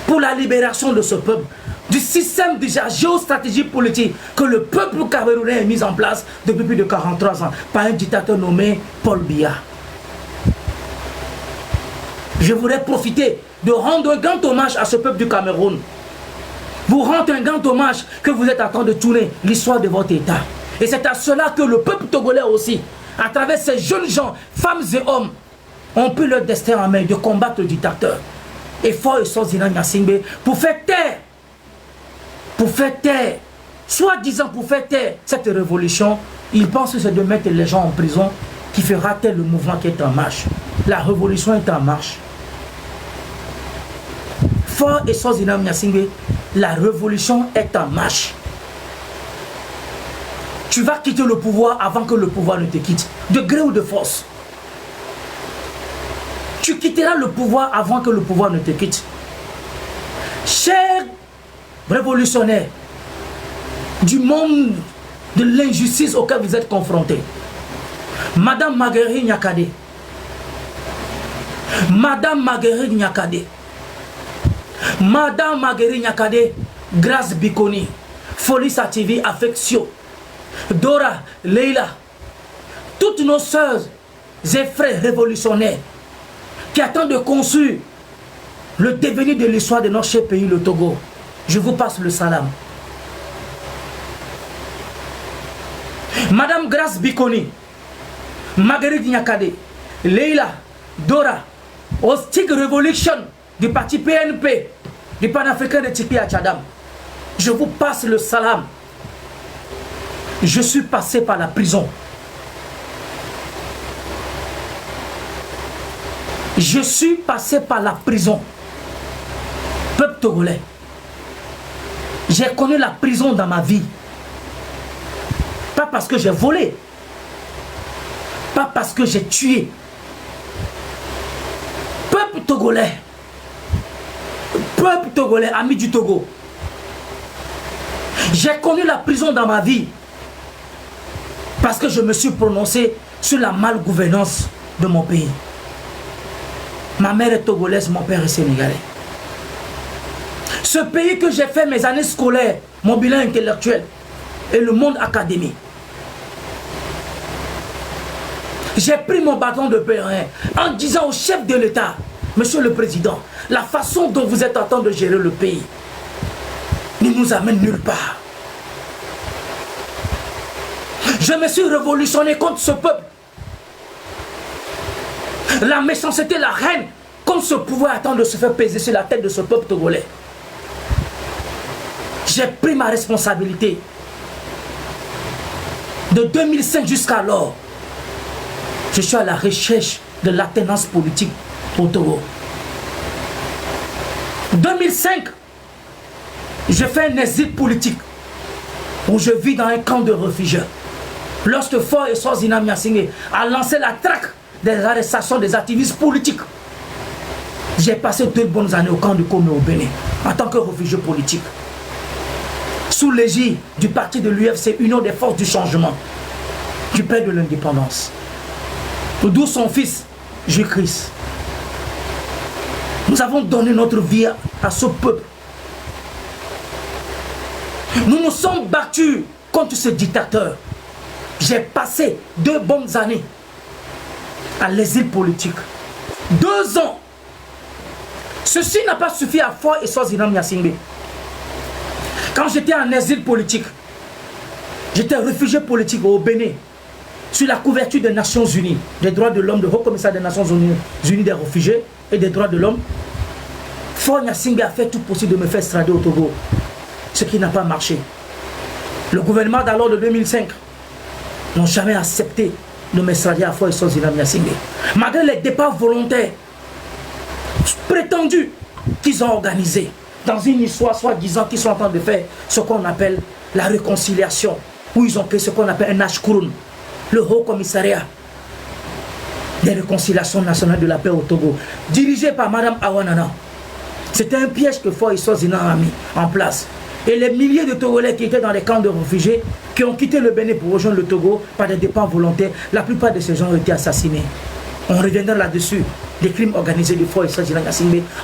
Pour la libération de ce peuple, du système de géostratégie politique que le peuple camerounais a mis en place depuis plus de 43 ans par un dictateur nommé Paul Biya. Je voudrais profiter de rendre un grand hommage à ce peuple du Cameroun. Vous rendre un grand hommage que vous êtes en train de tourner l'histoire de votre État. Et c'est à cela que le peuple togolais aussi, à travers ces jeunes gens, femmes et hommes, ont pris leur destin en main de combattre le dictateur. Et fort et sans Zina Nyasingbe, pour faire taire, soi-disant pour faire taire cette révolution, ils pensent que c'est de mettre les gens en prison qui fera taire le mouvement qui est en marche. La révolution est en marche. Fort et sans Zina Nyasingbe, la révolution est en marche. Tu vas quitter le pouvoir avant que le pouvoir ne te quitte, de gré ou de force. Tu quitteras le pouvoir avant que le pouvoir ne te quitte. Chers révolutionnaires du monde de l'injustice auquel vous êtes confrontés, Madame Marguerite Nyakade, Madame Marguerite Nyakade, Madame Marguerite Nyakade, Grâce Bikoni, Folie Sativi, Affection, Dora, Leila, toutes nos sœurs et frères révolutionnaires qui attendent de construire le devenir de l'histoire de notre cher pays, le Togo. Je vous passe le salam. Madame Grâce Bikoni, Marguerite Nyakade, Leila, Dora, au Stick Revolution du parti PNP, du Pan-Africain de Tiki à Tchadam. Je vous passe le salam. Je suis passé par la prison. Je suis passé par la prison. Peuple togolais. J'ai connu la prison dans ma vie. Pas parce que j'ai volé. Pas parce que j'ai tué. Peuple togolais. Peuple togolais, ami du Togo. J'ai connu la prison dans ma vie. Parce que je me suis prononcé sur la malgouvernance de mon pays. Ma mère est togolaise, mon père est sénégalais. Ce pays que j'ai fait mes années scolaires, mon bilan intellectuel et le monde académique. J'ai pris mon bâton de pèlerin en disant au chef de l'État, Monsieur le Président, la façon dont vous êtes en train de gérer le pays ne nous amène nulle part. Je me suis révolutionné contre ce peuple. La méchanceté, la haine, comme ce pouvoir attend de se faire peser sur la tête de ce peuple togolais. J'ai pris ma responsabilité. De 2005 jusqu'à alors, je suis à la recherche de l'alternance politique au Togo. 2005, j'ai fait un exil politique où je vis dans un camp de réfugiés. Lorsque Fort et Sor Zina Nyasingbe a lancé la traque des arrestations des activistes politiques, j'ai passé 2 bonnes années au camp de Kome au Bénin en tant que réfugié politique. Sous l'égide du parti de l'UFC, Union des Forces du Changement, du père de l'indépendance, d'où son fils, Jésus-Christ. Nous avons donné notre vie à ce peuple. Nous nous sommes battus contre ce dictateur. J'ai passé 2 bonnes années à l'exil politique. 2 ans. Ceci n'a pas suffi à Fort et Sor Zina Nyasingbe. Quand j'étais en exil politique, j'étais réfugié politique au Bénin, sur la couverture des Nations Unies, des droits de l'homme, de Haut-Commissaire des Nations Unies des réfugiés et des droits de l'homme. Fort Nyasingbe a fait tout possible de me faire extrader au Togo, ce qui n'a pas marché. Le gouvernement d'alors de 2005 n'ont jamais accepté de m'extrader à Fort et Sor Zina Nyasingbe. Malgré les départs volontaires prétendus qu'ils ont organisés, dans une histoire soi-disant qu'ils sont en train de faire ce qu'on appelle la réconciliation, où ils ont créé ce qu'on appelle un Ashkurun, le Haut Commissariat des réconciliations nationales de la paix au Togo, dirigé par Mme Awanana. C'était un piège que Faure Eswazina a mis en place. Et les milliers de Togolais qui étaient dans les camps de réfugiés, qui ont quitté le Bénin pour rejoindre le Togo par des départs volontaires, la plupart de ces gens ont été assassinés. On reviendra là-dessus. Des crimes organisés de Faure Eswazina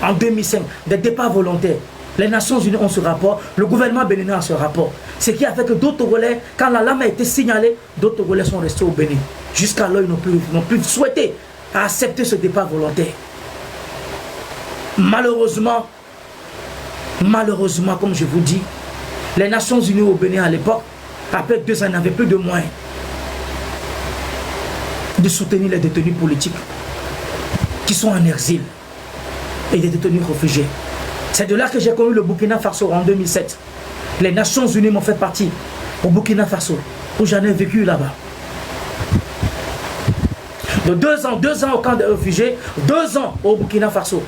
en 2005, des départs volontaires. Les Nations Unies ont ce rapport, le gouvernement béninois a ce rapport. Ce qui a fait que d'autres Togolais, quand la lame a été signalée, d'autres Togolais sont restés au Bénin. Jusqu'à là, ils n'ont plus souhaité accepter ce départ volontaire. Malheureusement, comme je vous dis, les Nations Unies au Bénin à l'époque, après 2 ans, n'avaient plus de moyens de soutenir les détenus politiques qui sont en exil et les détenus réfugiés. C'est de là que j'ai connu le Burkina Faso en 2007. Les Nations Unies m'ont fait partie au Burkina Faso, où j'en ai vécu là-bas. De 2 ans au camp des réfugiés, 2 ans au Burkina Faso,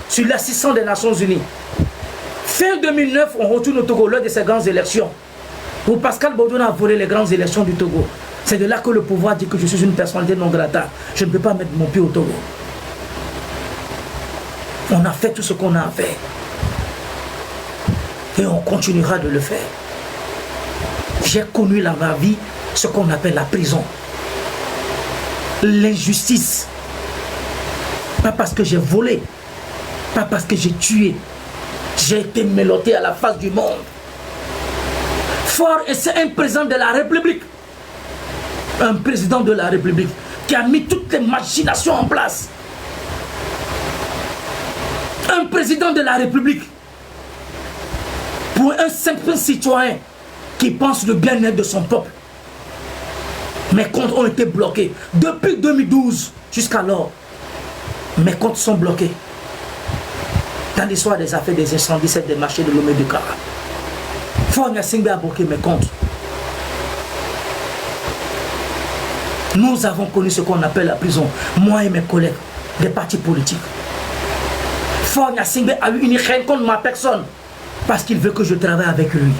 sur l'assistance des Nations Unies. Fin 2009, on retourne au Togo lors de ces grandes élections, où Pascal Bodona a volé les grandes élections du Togo. C'est de là que le pouvoir dit que je suis une personnalité non grata. Je ne peux pas mettre mon pied au Togo. On a fait tout ce qu'on a à faire. Et on continuera de le faire. J'ai connu dans ma vie ce qu'on appelle la prison. L'injustice. Pas parce que j'ai volé, pas parce que j'ai tué. J'ai été mélotté à la face du monde. Faure, et c'est un président de la République. Un président de la République qui a mis toutes les machinations en place. Un président de la République pour un simple citoyen qui pense le bien-être de son peuple. Mes comptes ont été bloqués. Depuis 2012 jusqu'alors, mes comptes sont bloqués. Dans l'histoire des affaires des incendies, c'est des marchés de Lomé de Kara. Faure Gnassingbé a bloqué mes comptes. Nous avons connu ce qu'on appelle la prison, moi et mes collègues des partis politiques. Faure Gnassingbé a eu une haine contre ma personne parce qu'il veut que je travaille avec lui.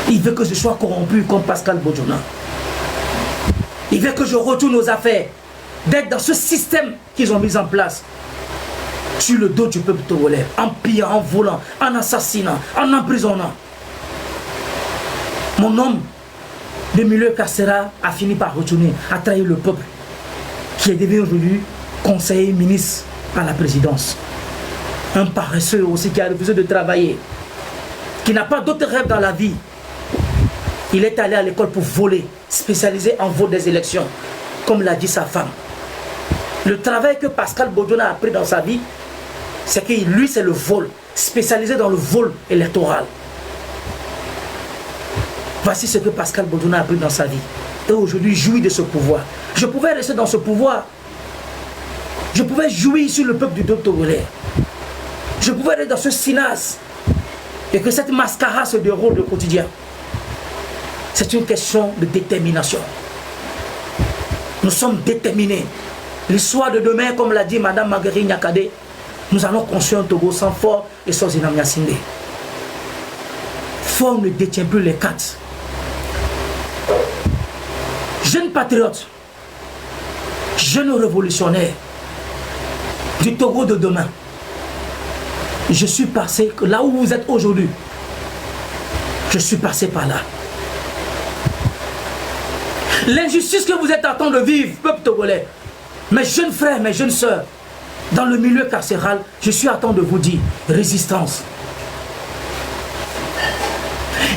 Il veut que je sois corrompu comme Pascal Bodona. Il veut que je retourne aux affaires, d'être dans ce système qu'ils ont mis en place sur le dos du peuple togolais, en pillant, en volant, en assassinant, en emprisonnant. Mon homme de milieu carcéral a fini par retourner, à trahir le peuple, qui est devenu aujourd'hui conseiller ministre à la présidence. Un paresseux aussi qui a refusé de travailler, qui n'a pas d'autre rêve dans la vie. Il est allé à l'école pour voler, spécialisé en vote des élections, comme l'a dit sa femme. Le travail que Pascal Bodona a appris dans sa vie, c'est que lui, c'est le vol, spécialisé dans le vol électoral. Voici ce que Pascal Bodona a appris dans sa vie. Et aujourd'hui, jouit de ce pouvoir. Je pouvais rester dans ce pouvoir. Je pouvais jouir sur le peuple du Togolais. Je pouvais aller dans ce SINAS. Et que cette mascarade se déroule au quotidien. C'est une question de détermination. Nous sommes déterminés. L'histoire de demain, comme l'a dit Mme Marguerite Nyakade, nous allons construire un Togo sans Faure Eswazina Gnassingbé. Faure ne détient plus les cartes. Jeune patriote, jeune révolutionnaire du Togo de demain, je suis passé là où vous êtes aujourd'hui. Je suis passé par là. L'injustice que vous êtes en train de vivre, peuple togolais, mes jeunes frères, mes jeunes sœurs, dans le milieu carcéral, je suis en train de vous dire, résistance.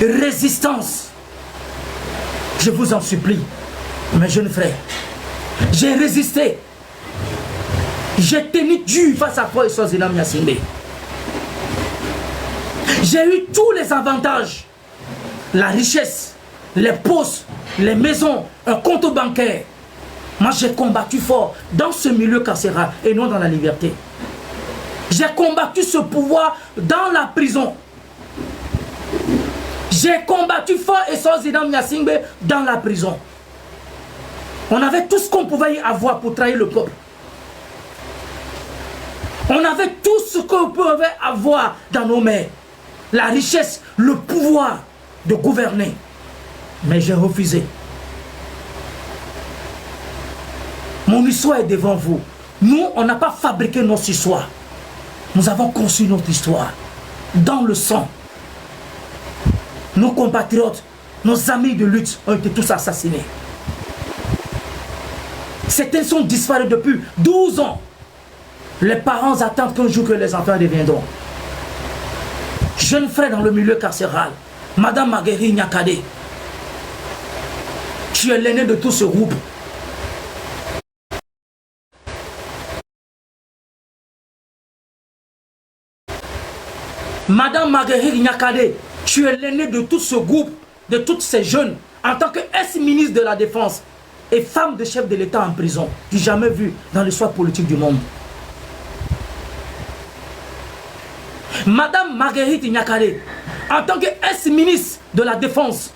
Résistance. Je vous en supplie, mes jeunes frères. J'ai résisté. J'ai tenu dur face à Faure Eswazina Gnassingbé. J'ai eu tous les avantages. La richesse, les postes, les maisons, un compte bancaire. Moi, j'ai combattu fort dans ce milieu carcéral et non dans la liberté. J'ai combattu ce pouvoir dans la prison. J'ai combattu Faure Eswazina Gnassingbé dans la prison. On avait tout ce qu'on pouvait y avoir pour trahir le peuple. On avait tout ce qu'on pouvait avoir dans nos mains. La richesse, le pouvoir de gouverner. Mais j'ai refusé. Mon histoire est devant vous. Nous, on n'a pas fabriqué notre histoire. Nous avons conçu notre histoire. Dans le sang. Nos compatriotes, nos amis de lutte ont été tous assassinés. Certains sont disparus depuis 12 ans. Les parents attendent qu'un jour que les enfants reviendront. Jeune frère dans le milieu carcéral, Madame Marguerite Nyakade, tu es l'aîné de tout ce groupe. Madame Marguerite Nyakade, tu es l'aîné de tout ce groupe, de toutes ces jeunes, en tant qu'ex-ministre de la Défense et femme de chef de l'État en prison, du jamais vu dans l'histoire politique du monde. Madame Marguerite Nyakade, en tant qu'ex-ministre de la Défense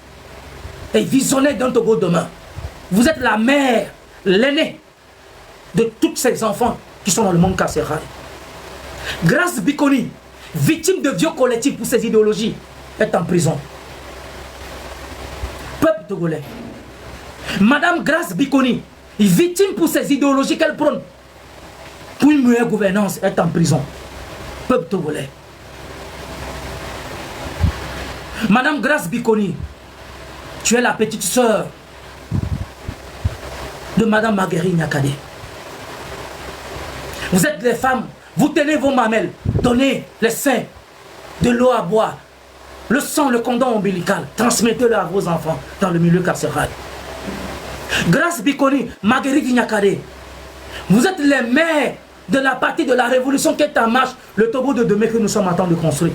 et visionnaire d'un Togo demain, vous êtes la mère, l'aînée de tous ces enfants qui sont dans le monde carcéral. Grace Bikoni, victime de viol collectif pour ses idéologies, est en prison. Peuple togolais. Madame Grace Bikoni, victime pour ses idéologies qu'elle prône pour une meilleure gouvernance, est en prison. Peuple togolais. Madame Grace Bikoni, tu es la petite sœur de Madame Marguerite Nyakade. Vous êtes les femmes, vous tenez vos mamelles, donnez les seins, de l'eau à boire, le sang, le condom ombilical, transmettez-le à vos enfants dans le milieu carcéral. Grace Bikoni, Marguerite Nyakade, vous êtes les mères de la partie de la révolution qui est en marche, le Togo de demain que nous sommes en train de construire.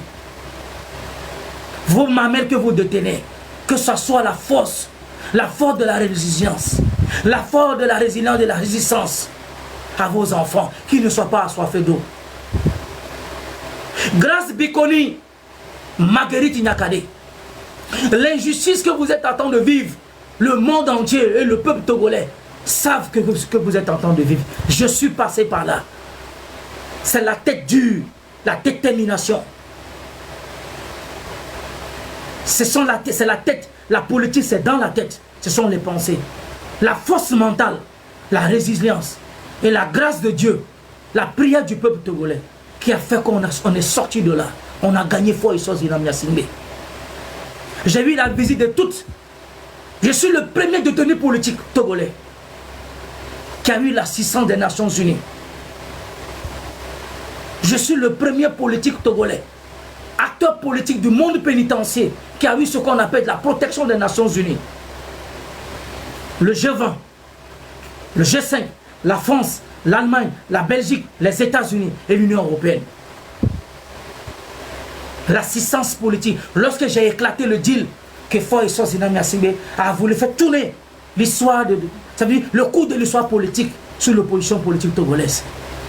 Vos mamelles que vous détenez, que ce soit la force de la résilience, la force de la résilience, de la résistance à vos enfants, qui ne soient pas assoiffés d'eau. Grace Bikoni, Marguerite Nyakade, l'injustice que vous êtes en train de vivre, le monde entier et le peuple togolais savent que vous êtes en train de vivre. Je suis passé par là. C'est la tête dure, la détermination. C'est la tête, la politique c'est dans la tête, ce sont les pensées. La force mentale, la résilience et la grâce de Dieu, la prière du peuple togolais qui a fait qu'on est sorti de là. On a gagné foi et chose in Amyasimbe. J'ai eu la visite de toutes. Je suis le premier détenu politique togolais qui a eu l'assistance des Nations Unies. Je suis le premier politique togolais, acteur politique du monde pénitentiaire, qui a eu ce qu'on appelle la protection des Nations Unies. Le G20, le G5, la France, l'Allemagne, la Belgique, les États-Unis et l'Union européenne. L'assistance politique. Lorsque j'ai éclaté le deal que Foy Sosina Miasimbe a voulu faire tourner l'histoire ça veut dire le cours de l'histoire politique sur l'opposition politique togolaise.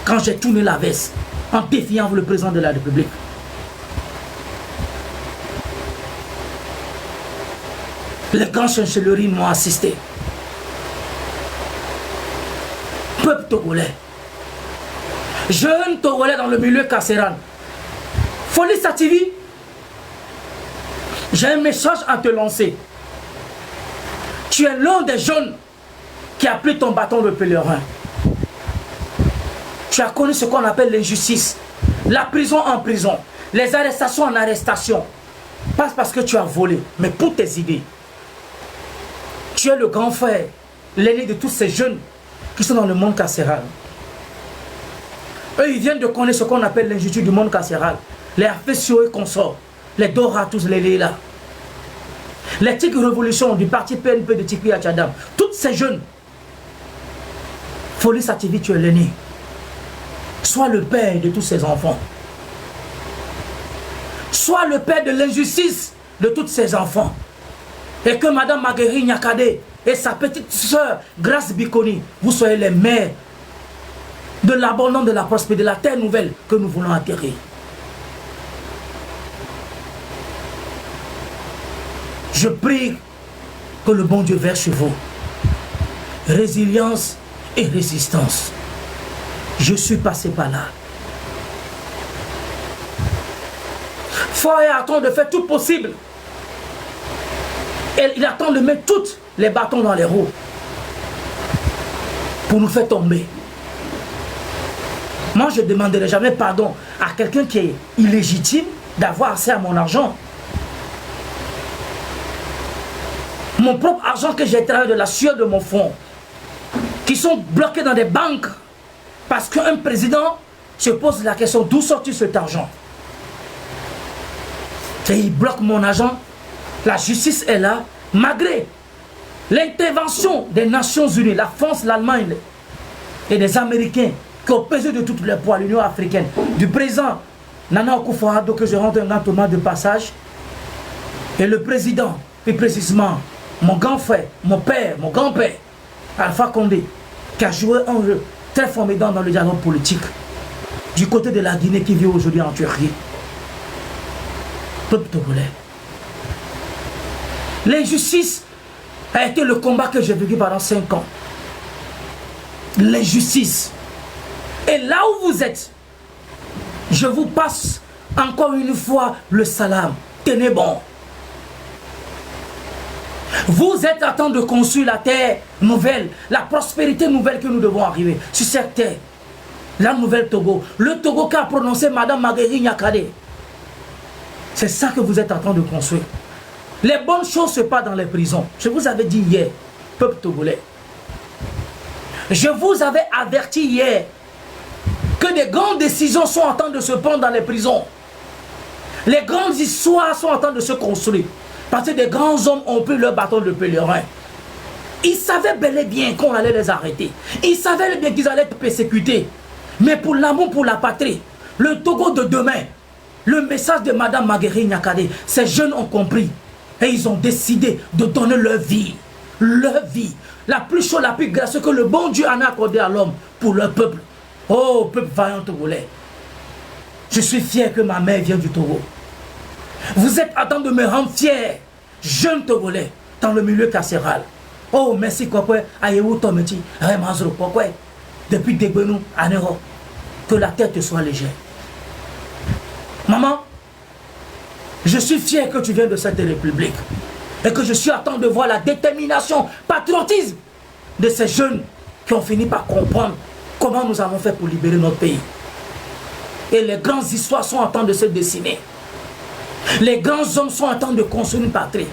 Quand j'ai tourné la veste en défiant le président de la République. Les grands chancelleries m'ont assisté. Peuple togolais. Jeunes togolais dans le milieu carcéral. Folie Sativi, j'ai un message à te lancer. Tu es l'un des jeunes qui a pris ton bâton de pèlerin. Tu as connu ce qu'on appelle l'injustice, la prison en prison, les arrestations en arrestation. Pas parce que tu as volé, mais pour tes idées. Tu es le grand frère, l'aîné de tous ces jeunes qui sont dans le monde carcéral. Eux, ils viennent de connaître ce qu'on appelle l'injustice du monde carcéral. Les affections et consorts, les Doratus, les Léla, les Tigres Révolution du parti PNP de Tikpi Achadam, toutes ces jeunes. Folie Sativi, tu es l'aîné. Sois le père de tous ces enfants. Sois le père de l'injustice de tous ces enfants. Et que Madame Marguerite Nyakade et sa petite soeur Grace Bikoni, vous soyez les mères de l'abondance de la prospérité, de la terre nouvelle que nous voulons atterrir. Je prie que le bon Dieu verse sur vous résilience et résistance. Je suis passé par là. Faure attend de faire tout possible. Et il attend de mettre tous les bâtons dans les roues pour nous faire tomber. Moi, je ne demanderai jamais pardon à quelqu'un qui est illégitime d'avoir accès à mon argent. Mon propre argent que j'ai travaillé de la sueur de mon front, qui sont bloqués dans des banques parce qu'un président se pose la question d'où sortir cet argent. Et il bloque mon argent. La justice est là, malgré l'intervention des Nations Unies, la France, l'Allemagne et des Américains qui ont pesé de toutes les poids, l'Union africaine, du président Nana Akufo-Addo, que je rends un grand hommage de passage, et le président, plus précisément mon grand frère, mon père, mon grand-père, Alpha Condé, qui a joué un rôle très formidable dans le dialogue politique, du côté de la Guinée qui vit aujourd'hui en Turquie. Peuple togolais. L'injustice a été le combat que j'ai vécu pendant 5 ans. L'injustice. Et là où vous êtes, je vous passe encore une fois le salam. Tenez bon. Vous êtes en train de construire la terre nouvelle, la prospérité nouvelle que nous devons arriver sur cette terre. La nouvelle Togo. Le Togo qu'a prononcé Madame Marguerite Nyakade. C'est ça que vous êtes en train de construire. Les bonnes choses se passent dans les prisons. Je vous avais dit hier, peuple togolais. Je vous avais averti hier que des grandes décisions sont en train de se prendre dans les prisons. Les grandes histoires sont en train de se construire. Parce que des grands hommes ont pris leur bâton de pèlerin. Ils savaient bel et bien qu'on allait les arrêter. Ils savaient bien qu'ils allaient être persécutés. Mais pour l'amour, pour la patrie, le Togo de demain, le message de Madame Marguerite Nyakade, ces jeunes ont compris. Et ils ont décidé de donner leur vie. Leur vie. La plus chaude, la plus grâce que le bon Dieu en a accordé à l'homme pour leur peuple. Oh, peuple vaillant togolais. Je suis fier que ma mère vient du Togo. Vous êtes en train de me rendre fier, jeune togolais, dans le milieu carcéral. Oh, merci, Kokwe, Ayewou Tometi, Remazro, Kokwe. Depuis Degbenou, Anero, que la tête te soit légère. Maman, je suis fier que tu viennes de cette république et que je suis en train de voir la détermination, patriotisme de ces jeunes qui ont fini par comprendre comment nous avons fait pour libérer notre pays. Et les grandes histoires sont en train de se dessiner. Les grands hommes sont en train de construire une patrie.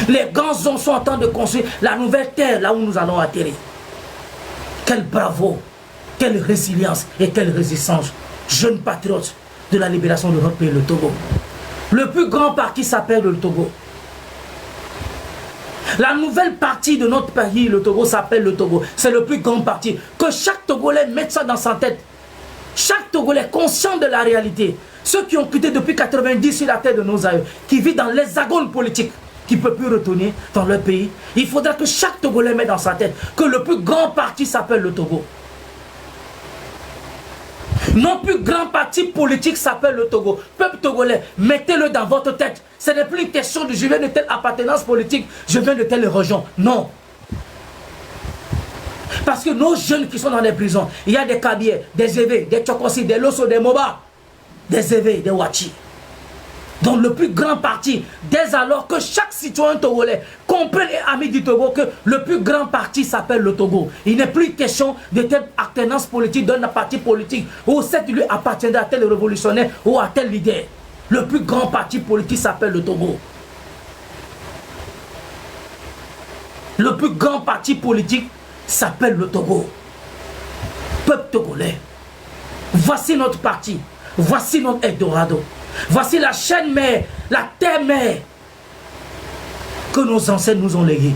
Les grands hommes sont en train de construire la nouvelle terre là où nous allons atterrir. Quel bravo, quelle résilience et quelle résistance, jeunes patriotes de la libération de notre pays, le Togo. Le plus grand parti s'appelle le Togo. La nouvelle partie de notre pays, le Togo, s'appelle le Togo. C'est le plus grand parti. Que chaque Togolais mette ça dans sa tête. Chaque Togolais conscient de la réalité. Ceux qui ont quitté depuis 90 sur la terre de nos aïeux, qui vivent dans l'hexagone politique, qui ne peuvent plus retourner dans leur pays, il faudra que chaque Togolais mette dans sa tête que le plus grand parti s'appelle le Togo. Notre plus grand parti politique s'appelle le Togo. Peuple togolais, mettez-le dans votre tête. Ce n'est plus une question de je viens de telle appartenance politique, je viens de telle région. Non. Parce que nos jeunes qui sont dans les prisons, il y a des Kabiers, des Évé, des Tchokosi, des Loso, des Moba, des Évé, des Wachi. Donc le plus grand parti, dès alors que chaque citoyen togolais comprenne et ami du Togo que le plus grand parti s'appelle le Togo. Il n'est plus question de telle appartenance politique d'un parti politique ou cette lui appartiendra à tel révolutionnaire ou à tel leader. Le plus grand parti politique s'appelle le Togo. Le plus grand parti politique s'appelle le Togo. Peuple togolais, voici notre parti, voici notre Eldorado. Voici la chaîne mère, la terre mère que nos ancêtres nous ont léguée.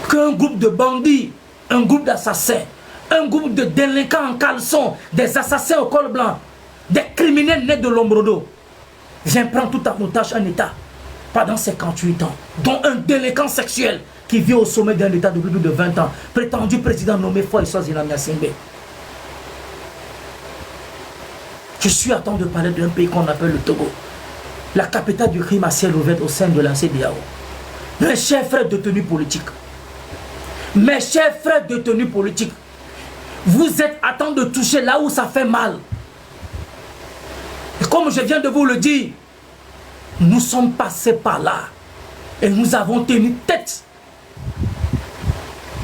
Qu'un groupe de bandits, un groupe d'assassins, un groupe de délinquants en caleçon, des assassins au col blanc, des criminels nés de Lombrodo, vient prendre tout en otage un État pendant 58 ans, dont un délinquant sexuel qui vit au sommet d'un État depuis plus de 20 ans, prétendu président nommé Foy Swaziland Simbe. Je suis en train de parler d'un pays qu'on appelle le Togo, la capitale du crime à ciel ouvert au sein de la CEDEAO. Mes chers frères détenus politiques, mes chers frères détenus politiques, vous êtes en train de toucher là où ça fait mal. Et comme je viens de vous le dire, Nous sommes passés par là et nous avons tenu tête.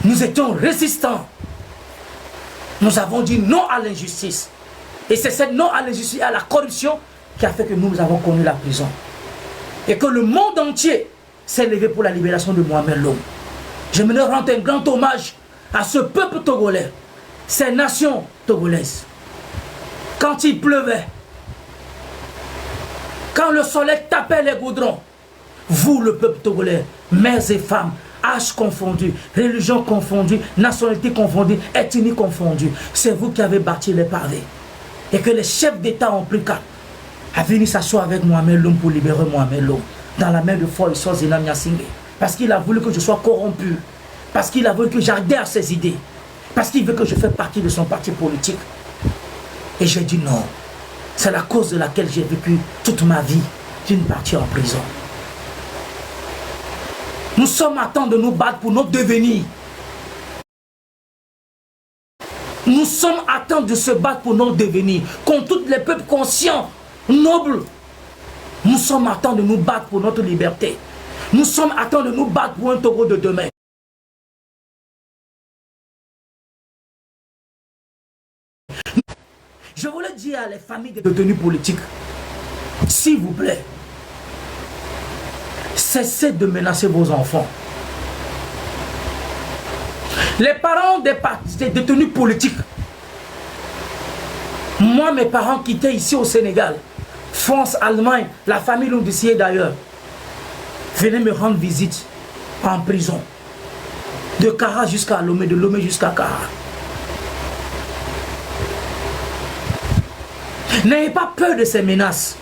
Nous étions résistants. Nous avons dit non à l'injustice. Et c'est cette non à l'injustice et à la corruption qui a fait que nous avons connu la prison. Et que le monde entier s'est levé pour la libération de Mohamed Lom. J'aimerais rendre un grand hommage à ce peuple togolais, ces nations togolaises. Quand il pleuvait, quand le soleil tapait les goudrons, vous, le peuple togolais, mères et femmes, âge confondu, religion confondue, nationalité confondue, ethnie confondue, c'est vous qui avez bâti les pavés. Et que les chefs d'État ont pris cap à venir s'asseoir avec Mohamed Lom pour libérer Mohamed Lom dans la main de Foy Zenam Nyasingbe. Parce qu'il a voulu que je sois corrompu. Parce qu'il a voulu que j'adhère à ses idées. Parce qu'il veut que je fasse partie de son parti politique. Et j'ai dit non. C'est la cause de laquelle j'ai vécu toute ma vie d'une partie en prison. Nous sommes à temps de nous battre pour notre devenir. Nous sommes à temps de se battre pour notre devenir. Contre tous les peuples conscients, nobles. Nous sommes à temps de nous battre pour notre liberté. Nous sommes à temps de nous battre pour un Togo de demain. Je voulais dire à les familles des détenus politiques, s'il vous plaît, cessez de menacer vos enfants. Les parents des détenus politiques, moi mes parents qui étaient ici au Sénégal, France, Allemagne, la famille l'ont décidé d'ailleurs, venaient me rendre visite en prison, de Kara jusqu'à Lomé, de Lomé jusqu'à Kara. N'ayez pas peur de ces menaces.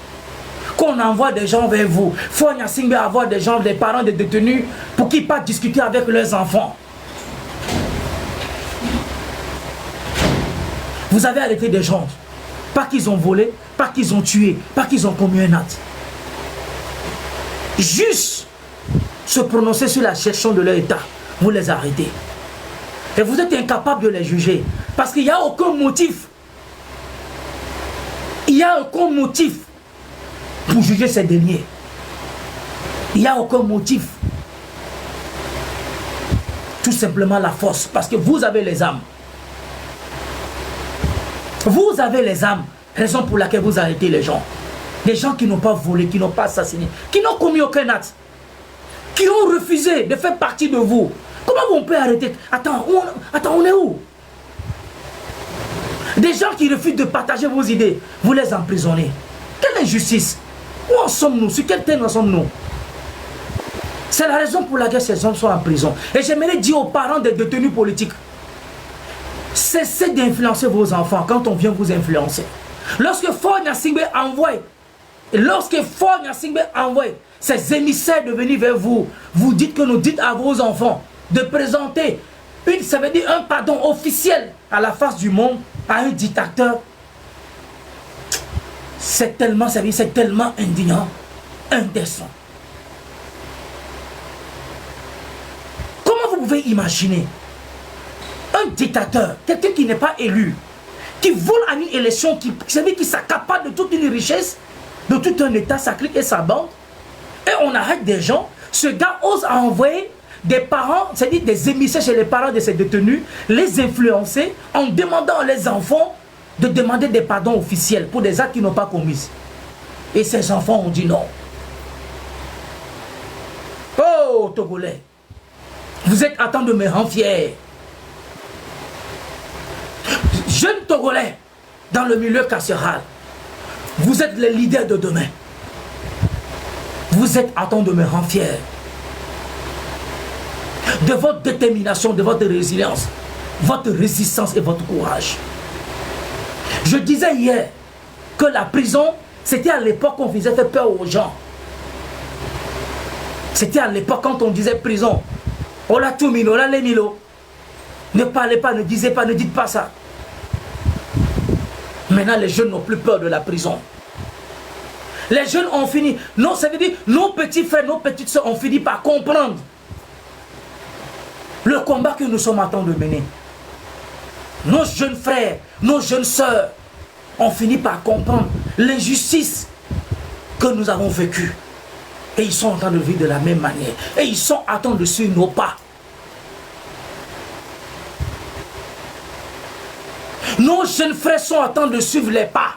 Qu'on envoie des gens vers vous. Foy Nyasingbe avoir des gens, des parents des détenus pour qu'ils partent discuter avec leurs enfants. Vous avez arrêté des gens. Pas qu'ils ont volé, pas qu'ils ont tué, pas qu'ils ont commis un acte. Juste se prononcer sur la gestion de leur état. Vous les arrêtez. Et vous êtes incapable de les juger. Parce qu'il n'y a aucun motif. Il n'y a aucun motif pour juger ces derniers. Il n'y a aucun motif. Tout simplement la force. Parce que vous avez les âmes. Vous avez les âmes. Raison pour laquelle vous arrêtez les gens. Les gens qui n'ont pas volé, qui n'ont pas assassiné, qui n'ont commis aucun acte. Qui ont refusé de faire partie de vous. Comment on peut arrêter? Attends, on est où? Des gens qui refusent de partager vos idées, vous les emprisonnez. Quelle injustice? Où en sommes-nous? Sur quel terrain en sommes-nous? C'est la raison pour laquelle ces hommes sont en prison. Et j'aimerais dire aux parents des détenus politiques, cessez d'influencer vos enfants quand on vient vous influencer. Lorsque Foy Nyasingbe envoie ces émissaires de venir vers vous, vous dites que nous dites à vos enfants de présenter ça veut dire un pardon officiel à la face du monde, à un dictateur. C'est tellement indignant, indécent. Comment vous pouvez imaginer un dictateur, quelqu'un qui n'est pas élu, qui vole à une élection, qui s'accapare de toute une richesse, de tout un état, sa clique et sa bande, et on arrête des gens, ce gars ose envoyer des parents, c'est-à-dire des émissaires chez les parents de ces détenus, les influencer en demandant à les enfants de demander des pardons officiels pour des actes qu'ils n'ont pas commis. Et ces enfants ont dit non. Oh, Togolais, vous êtes à temps de me rendre fier. Jeunes Togolais, dans le milieu carcéral, vous êtes les leaders de demain. Vous êtes à temps de me rendre fier. De votre détermination, de votre résilience, votre résistance et votre courage. Je disais hier que la prison, c'était à l'époque qu'on faisait faire peur aux gens. C'était à l'époque quand on disait prison. Oh là tout milo, là les milo. Ne parlez pas, ne disez pas, ne dites pas ça. Maintenant les jeunes n'ont plus peur de la prison. Les jeunes ont fini. Non, ça veut dire nos petits frères, nos petites soeurs ont fini par comprendre le combat que nous sommes en train de mener. Nos jeunes frères, nos jeunes sœurs ont fini par comprendre l'injustice que nous avons vécue. Et ils sont en train de vivre de la même manière. Et ils sont en train de suivre nos pas. Nos jeunes frères sont en train de suivre les pas.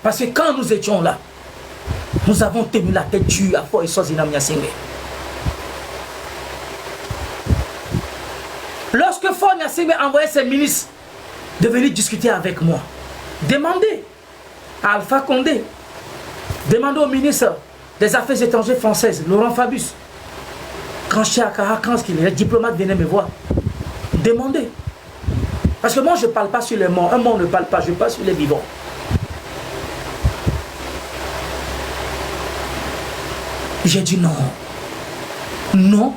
Parce que quand nous étions là, nous avons tenu la tête dure à Fort Eswatini Nyasingbe. Lorsque Fort Nyasingbe a envoyé ses ministres de venir discuter avec moi, demandez à Alpha Condé, demandez au ministre des Affaires étrangères françaises, Laurent Fabius, quand je suis à Accra, quand les diplomates venaient me voir, demandez. Parce que moi je ne parle pas sur les morts, un mort ne parle pas, je parle sur les vivants. J'ai dit non. Non,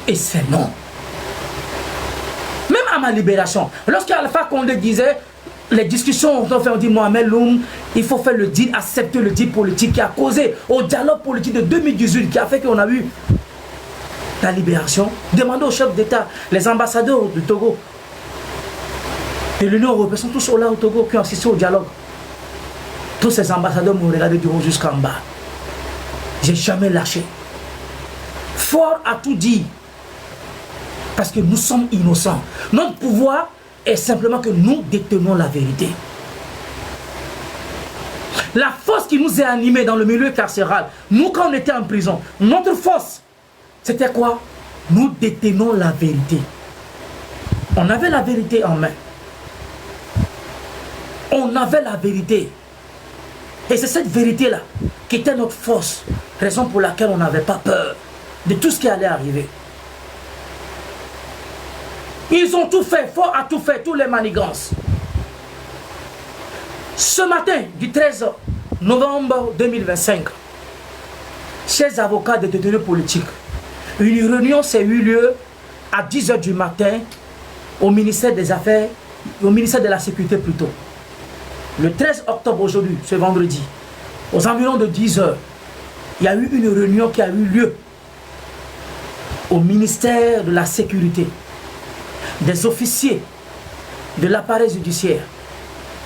et c'est non. Même à ma libération, lorsqu'Alpha Condé disait, les discussions ont fait, on dit Mohamed Loum, il faut faire le deal, accepter le deal politique qui a causé au dialogue politique de 2018, qui a fait qu'on a eu la libération. Demandez aux chefs d'État, les ambassadeurs du Togo et l'Union européenne sont tous là au Togo qui ont assisté au dialogue. Tous ces ambassadeurs m'ont regardé du haut jusqu'en bas. J'ai jamais lâché. Fort à tout dire. Parce que nous sommes innocents. Notre pouvoir est simplement que nous détenons la vérité. La force qui nous est animée dans le milieu carcéral, nous quand on était en prison, notre force, c'était quoi? Nous détenons la vérité. On avait la vérité en main. On avait la vérité. Et c'est cette vérité-là qui était notre force, raison pour laquelle on n'avait pas peur de tout ce qui allait arriver. Ils ont tout fait, Fort a tout fait, tous les manigances. Ce matin, du 13 novembre 2025, chers avocats des détenus politiques, une réunion s'est eu lieu à 10 h du matin au ministère des Affaires, au ministère de la Sécurité plutôt. Le 13 octobre aujourd'hui, ce vendredi, aux environs de 10 h, il y a eu une réunion qui a eu lieu au ministère de la Sécurité. Des officiers de l'appareil judiciaire,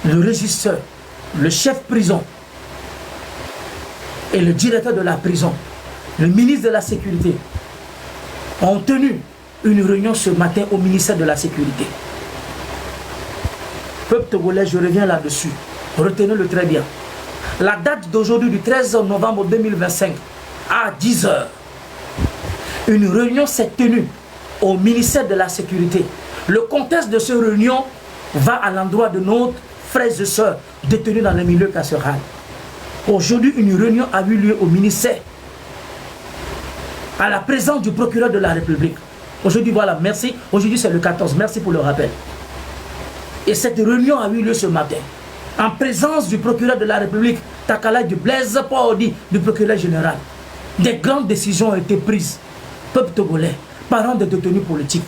le régisseur, le chef prison et le directeur de la prison, le ministre de la Sécurité, ont tenu une réunion ce matin au ministère de la Sécurité. Peuple togolais, je reviens là-dessus. Retenez-le très bien. La date d'aujourd'hui, du 13 novembre 2025, à 10 h, une réunion s'est tenue au ministère de la Sécurité. Le contexte de cette réunion va à l'endroit de nos frères et sœurs détenus dans le milieu carcéral. Aujourd'hui, une réunion a eu lieu au ministère, à la présence du procureur de la République. Aujourd'hui, voilà, merci. Aujourd'hui, c'est le 14. Merci pour le rappel. Et cette réunion a eu lieu ce matin, en présence du procureur de la République, Takala du Blaise Paodi, du procureur général. Des grandes décisions ont été prises. Peuple togolais, parents des détenus politiques.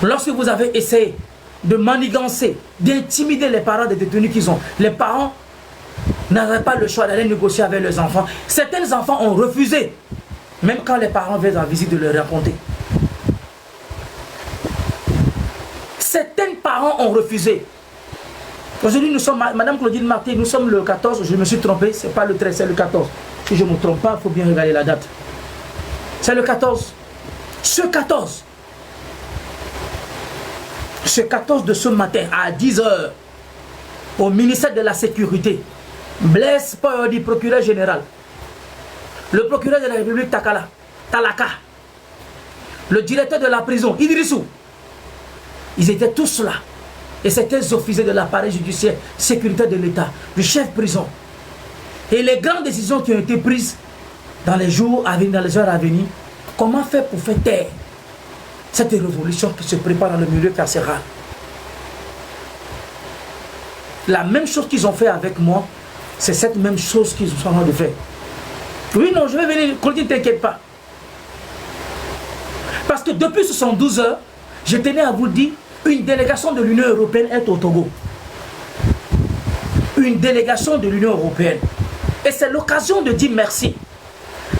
Lorsque vous avez essayé de manigancer, d'intimider les parents des détenus qu'ils ont, les parents n'avaient pas le choix d'aller négocier avec leurs enfants. Certains enfants ont refusé, même quand les parents viennent en visite, de leur raconter. Certains parents ont refusé. Aujourd'hui, nous sommes, Madame Claudine Martin, nous sommes le 14, je me suis trompé, c'est pas le 13, c'est le 14. Si je ne me trompe pas, il faut bien regarder la date. C'est le 14. Ce 14 de ce matin à 10 h, au ministère de la Sécurité, Blaise Paodi, procureur général, le procureur de la République Talaka, le directeur de la prison, Idrissou, ils étaient tous là. Et c'était des officiers de l'appareil judiciaire, sécurité de l'État, du chef prison. Et les grandes décisions qui ont été prises dans les jours à venir, dans les heures à venir, comment faire pour faire taire cette révolution qui se prépare dans le milieu carcéral. La même chose qu'ils ont fait avec moi, c'est cette même chose qu'ils sont en train de faire. Oui, non, je vais venir, ne t'inquiète pas. Parce que depuis 72 heures, je tenais à vous dire, une délégation de l'Union européenne est au Togo. Une délégation de l'Union européenne. Et c'est l'occasion de dire merci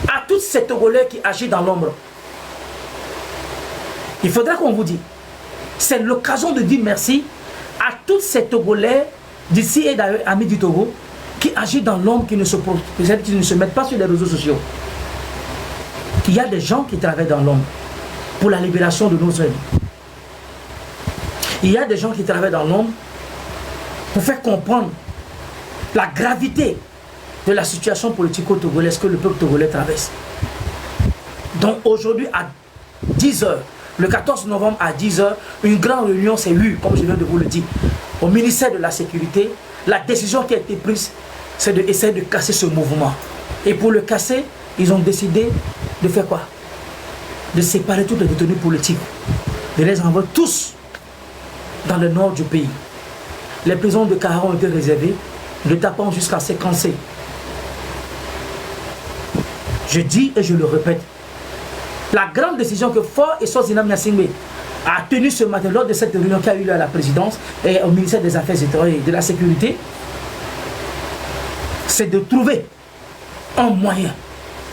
à tous ces Togolais qui agissent dans l'ombre. Il faudra qu'on vous dise. C'est l'occasion de dire merci à tous ces Togolais d'ici et d'ailleurs, amis du Togo, qui agit dans l'ombre, qui ne se mettent pas sur les réseaux sociaux. Il y a des gens qui travaillent dans l'ombre pour la libération de nos œuvres. Il y a des gens qui travaillent dans l'ombre pour faire comprendre la gravité de la situation politico-togolaise que le peuple togolais traverse. Donc aujourd'hui à 10h, le 14 novembre à 10h, une grande réunion s'est eue, comme je viens de vous le dire, au ministère de la Sécurité. La décision qui a été prise, c'est d'essayer de casser ce mouvement. Et pour le casser, ils ont décidé de faire quoi? De séparer tous les détenus politiques, de les envoyer tous dans le nord du pays. Les prisons de Kara ont été réservées, de Tapant jusqu'à Séquencé. Je dis et je le répète, la grande décision que Faure et Sozina Gnassingbé a tenue ce matin lors de cette réunion qui a eu lieu à la présidence et au ministère des Affaires étrangères et de la Sécurité, c'est de trouver un moyen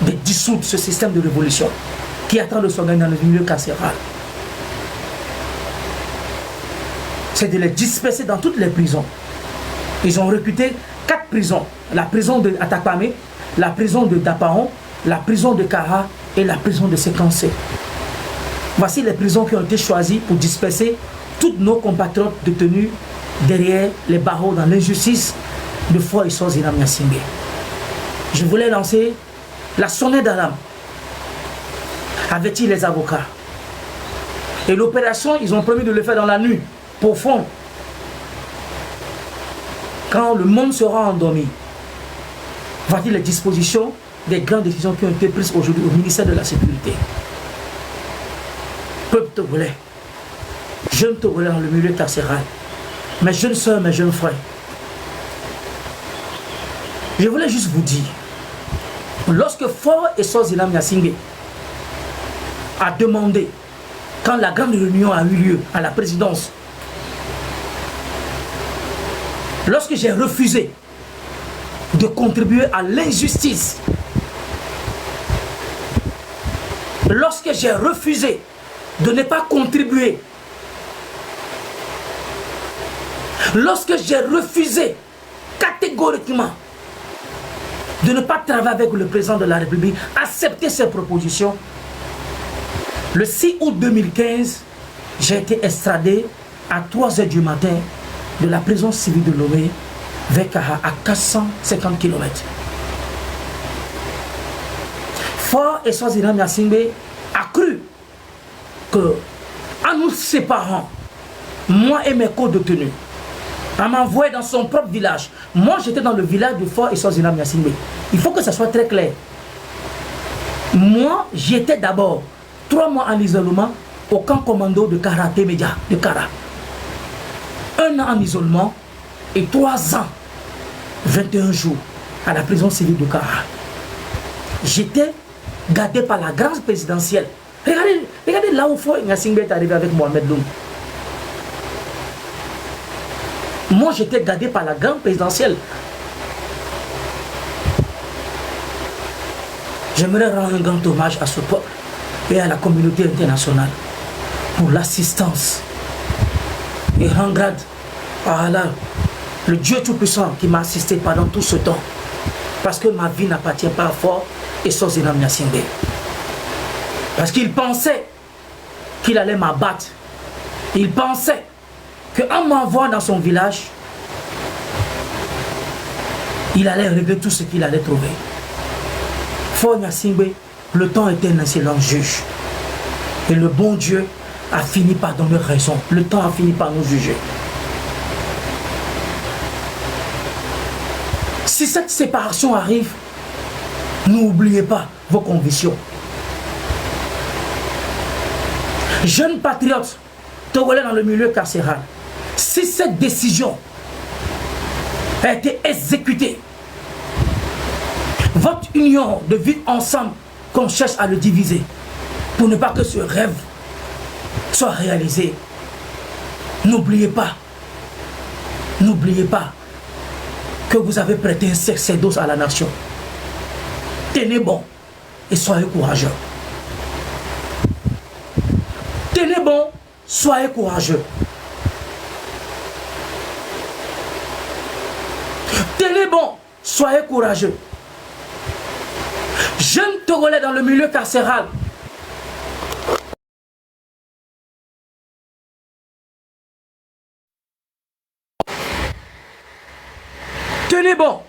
de dissoudre ce système de révolution qui est en train de s'organiser dans le milieu carcéral. C'est de les disperser dans toutes les prisons. Ils ont recruté 4 prisons. La prison de Atakpame, la prison de Dapaon, la prison de Kara et la prison de Séquencé. Voici les prisons qui ont été choisies pour disperser tous nos compatriotes détenus derrière les barreaux dans l'injustice de Faure et Sozina Gnassingbé. Je voulais lancer la sonnette d'alarme, avertir les avocats. Et l'opération, ils ont promis de le faire dans la nuit, profonde. Quand le monde sera endormi, voici les dispositions des grandes décisions qui ont été prises aujourd'hui au ministère de la Sécurité. Peuple togolais, jeunes togolais dans le milieu carcéral, mes jeunes soeurs, mes jeunes frères, je voulais juste vous dire, lorsque Faure et Sozina Gnassingbé a demandé, quand la grande réunion a eu lieu à la présidence, lorsque j'ai refusé de contribuer à l'injustice, lorsque j'ai refusé de ne pas contribuer, lorsque j'ai refusé catégoriquement de ne pas travailler avec le président de la République, accepter ses propositions, le 6 août 2015, j'ai été extradé à 3h du matin de la prison civile de Lomé vers Kara à 450 km. Faure et Sozina Gnassingbé a cru que, en nous séparant, moi et mes co-détenus, en m'envoyant dans son propre village, moi j'étais dans le village de Faure et Sozina Gnassingbé. Il faut que ça soit très clair. Moi, j'étais d'abord 3 mois en isolement au camp commando de Karaté Média de Kara. 1 an en isolement et 3 ans, 21 jours à la prison civile de Kara. J'étais gardé par la grâce présidentielle. Regardez là où Faure Gnassingbé est arrivé avec Mohamed Loum. Moi, j'étais gardé par la grande présidentielle. J'aimerais rendre un grand hommage à ce peuple et à la communauté internationale pour l'assistance. Et rendre grâce à Allah, le Dieu Tout-Puissant qui m'a assisté pendant tout ce temps. Parce que ma vie n'appartient pas à Faure et Sozina Gnassingbé. Parce qu'il pensait qu'il allait m'abattre. Il pensait qu'en m'envoyant dans son village, il allait régler tout ce qu'il allait trouver. Faure Gnassingbé, le temps était un excellent juge. Et le bon Dieu a fini par donner raison. Le temps a fini par nous juger. Si cette séparation arrive, n'oubliez pas vos convictions. Jeunes patriotes, togolais dans le milieu carcéral, si cette décision a été exécutée, votre union de vivre ensemble, qu'on cherche à le diviser, pour ne pas que ce rêve soit réalisé, n'oubliez pas que vous avez prêté un sacerdoce à la nation. Tenez bon et soyez courageux. Tenez bon, soyez courageux. Tenez bon soyez courageux. Jeunes Togolais dans le milieu carcéral, tenez bon.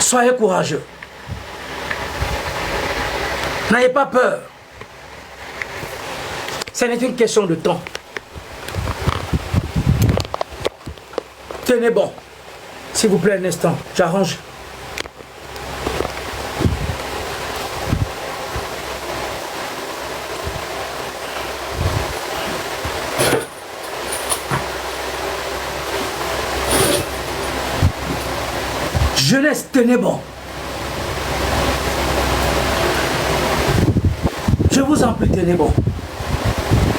Soyez courageux. N'ayez pas peur. Ce n'est qu'une question de temps. Tenez bon. S'il vous plaît, un instant. J'arrange. Jeunesse, tenez bon. Je vous en prie, tenez bon.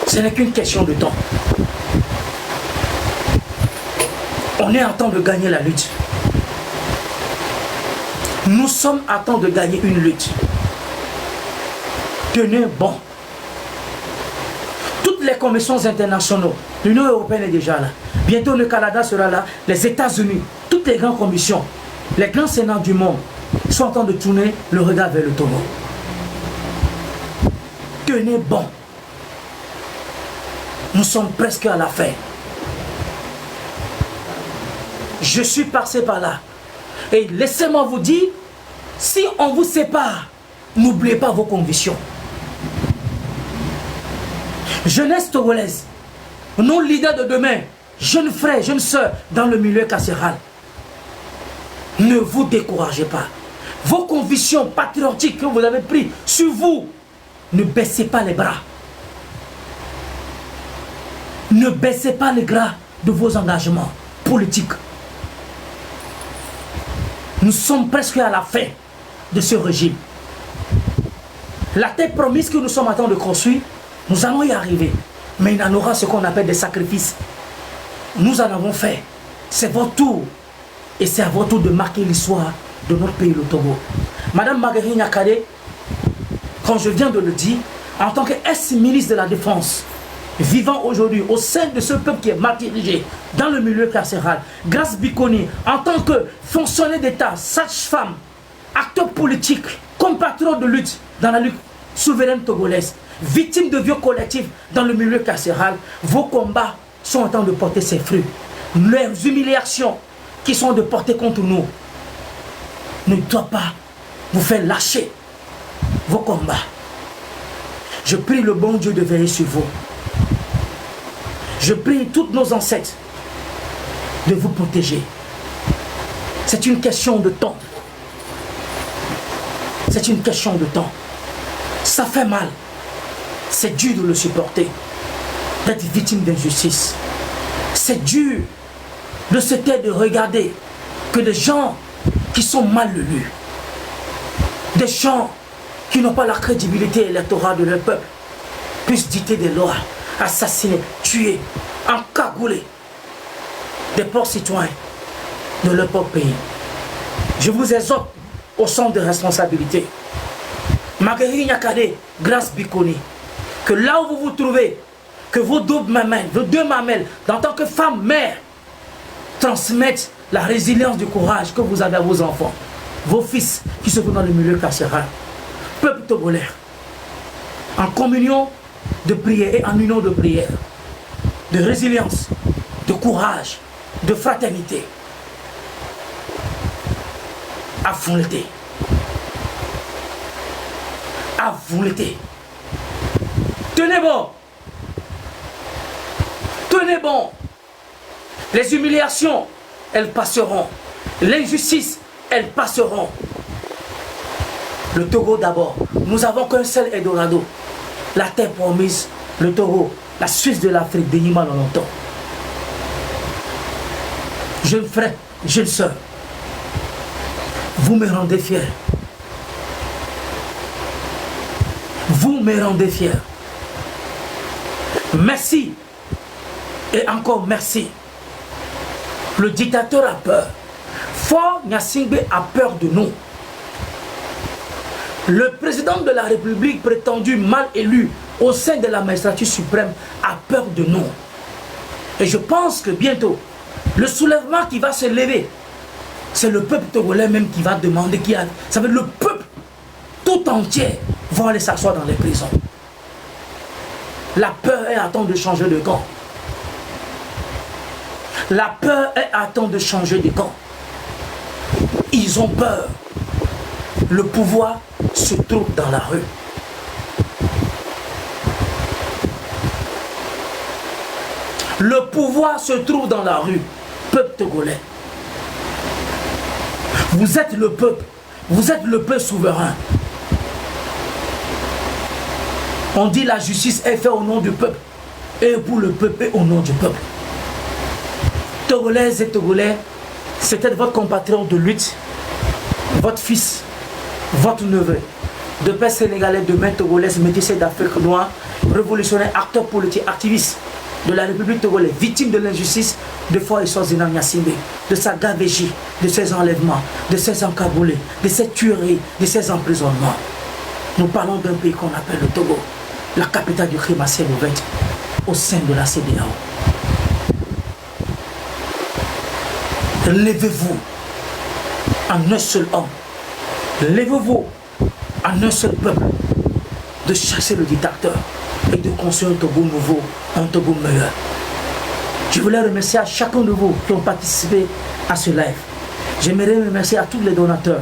Ce n'est qu'une question de temps. On est en temps de gagner la lutte. Nous sommes en temps de gagner une lutte. Tenez bon. Toutes les commissions internationales, l'Union européenne est déjà là. Bientôt le Canada sera là, les États-Unis, toutes les grandes commissions, les grands sénats du monde sont en train de tourner le regard vers le Togo. Tenez bon. Nous sommes presque à la fin. Je suis passé par là. Et laissez-moi vous dire, si on vous sépare, n'oubliez pas vos convictions. Jeunesse togolaise, nos leaders de demain, jeunes frères, jeunes sœurs dans le milieu carcéral, ne vous découragez pas. Vos convictions patriotiques que vous avez prises sur vous, ne baissez pas les bras. Ne baissez pas les bras de vos engagements politiques. Nous sommes presque à la fin de ce régime. La terre promise que nous sommes en train de construire, nous allons y arriver. Mais il y en aura ce qu'on appelle des sacrifices. Nous en avons fait. C'est votre tour. Et c'est à votre tour de marquer l'histoire de notre pays, le Togo. Madame Marguerite Nyakade, quand je viens de le dire, en tant qu'ex-ministre de la Défense, vivant aujourd'hui au sein de ce peuple qui est mal dirigé dans le milieu carcéral, Grace Bikoni, en tant que fonctionnaire d'État, sage-femme, acteur politique, compatriote de lutte dans la lutte souveraine togolaise, victime de viols collectifs dans le milieu carcéral, vos combats sont en train de porter ses fruits. Les humiliations qui sont de porter contre nous ne doivent pas vous faire lâcher vos combats. Je prie le bon Dieu de veiller sur vous. Je prie tous nos ancêtres de vous protéger. C'est une question de temps. C'est une question de temps. Ça fait mal. C'est dur de le supporter. D'être victime d'injustice. C'est dur de se taire, de regarder que des gens qui sont mal lus, des gens qui n'ont pas la crédibilité électorale de leur peuple, puissent dicter des lois, assassiner, tuer, encagouler des pauvres citoyens de leur propre pays. Je vous exhorte au centre de responsabilité. Marguerite Nyakade, Grace Bikoni, que là où vous vous trouvez, que vos deux mamelles, en tant que femme, mère, transmettent la résilience du courage que vous avez à vos enfants, vos fils qui se trouvent dans le milieu carcéral. Peuple togolais, en communion de prière et en union de prière, de résilience, de courage, de fraternité, à vous l'été. À vous l'été. Tenez bon. Tenez bon. Les humiliations, elles passeront. L'injustice, elles passeront. Le Togo d'abord. Nous avons qu'un seul Eldorado. La terre promise, le Togo, la Suisse de l'Afrique, Benima dans longtemps. Jeunes frères, jeunes sœurs, vous me rendez fiers. Vous me rendez fiers. Merci. Et encore merci. Le dictateur a peur. Faure Gnassingbé a peur de nous. Le président de la République prétendu mal élu au sein de la magistrature suprême a peur de nous. Et je pense que bientôt, Le soulèvement qui va se lever, c'est le peuple togolais même qui va demander, ça veut dire le peuple tout entier va aller s'asseoir dans les prisons. La peur est à temps de changer de camp. La peur est à temps de changer de camp. Ils ont peur. Le pouvoir se trouve dans la rue. Le pouvoir se trouve dans la rue. Peuple togolais. Vous êtes le peuple. Vous êtes le peuple souverain. On dit la justice est faite au nom du peuple. Et pour le peuple et au nom du peuple. Togolaises et Togolais, c'était votre compatriote de lutte, votre fils, votre neveu, de père sénégalais, de mère togolaise, métissé d'Afrique noire, révolutionnaire, acteur politique, activiste de la République togolaise, victime de l'injustice de Faure Eswazina Gnassingbé, de sa gabegie, de ses enlèvements, de ses encaboulés, de ses tueries, de ses emprisonnements. Nous parlons d'un pays qu'on appelle le Togo, la capitale du crime à ciel ouvert, au sein de la CEDEAO. Levez-vous en un seul homme. Levez-vous en un seul peuple de chasser le dictateur et de construire un Togo nouveau, un Togo meilleur. Je voulais remercier à chacun de vous qui ont participé à ce live. J'aimerais remercier à tous les donateurs.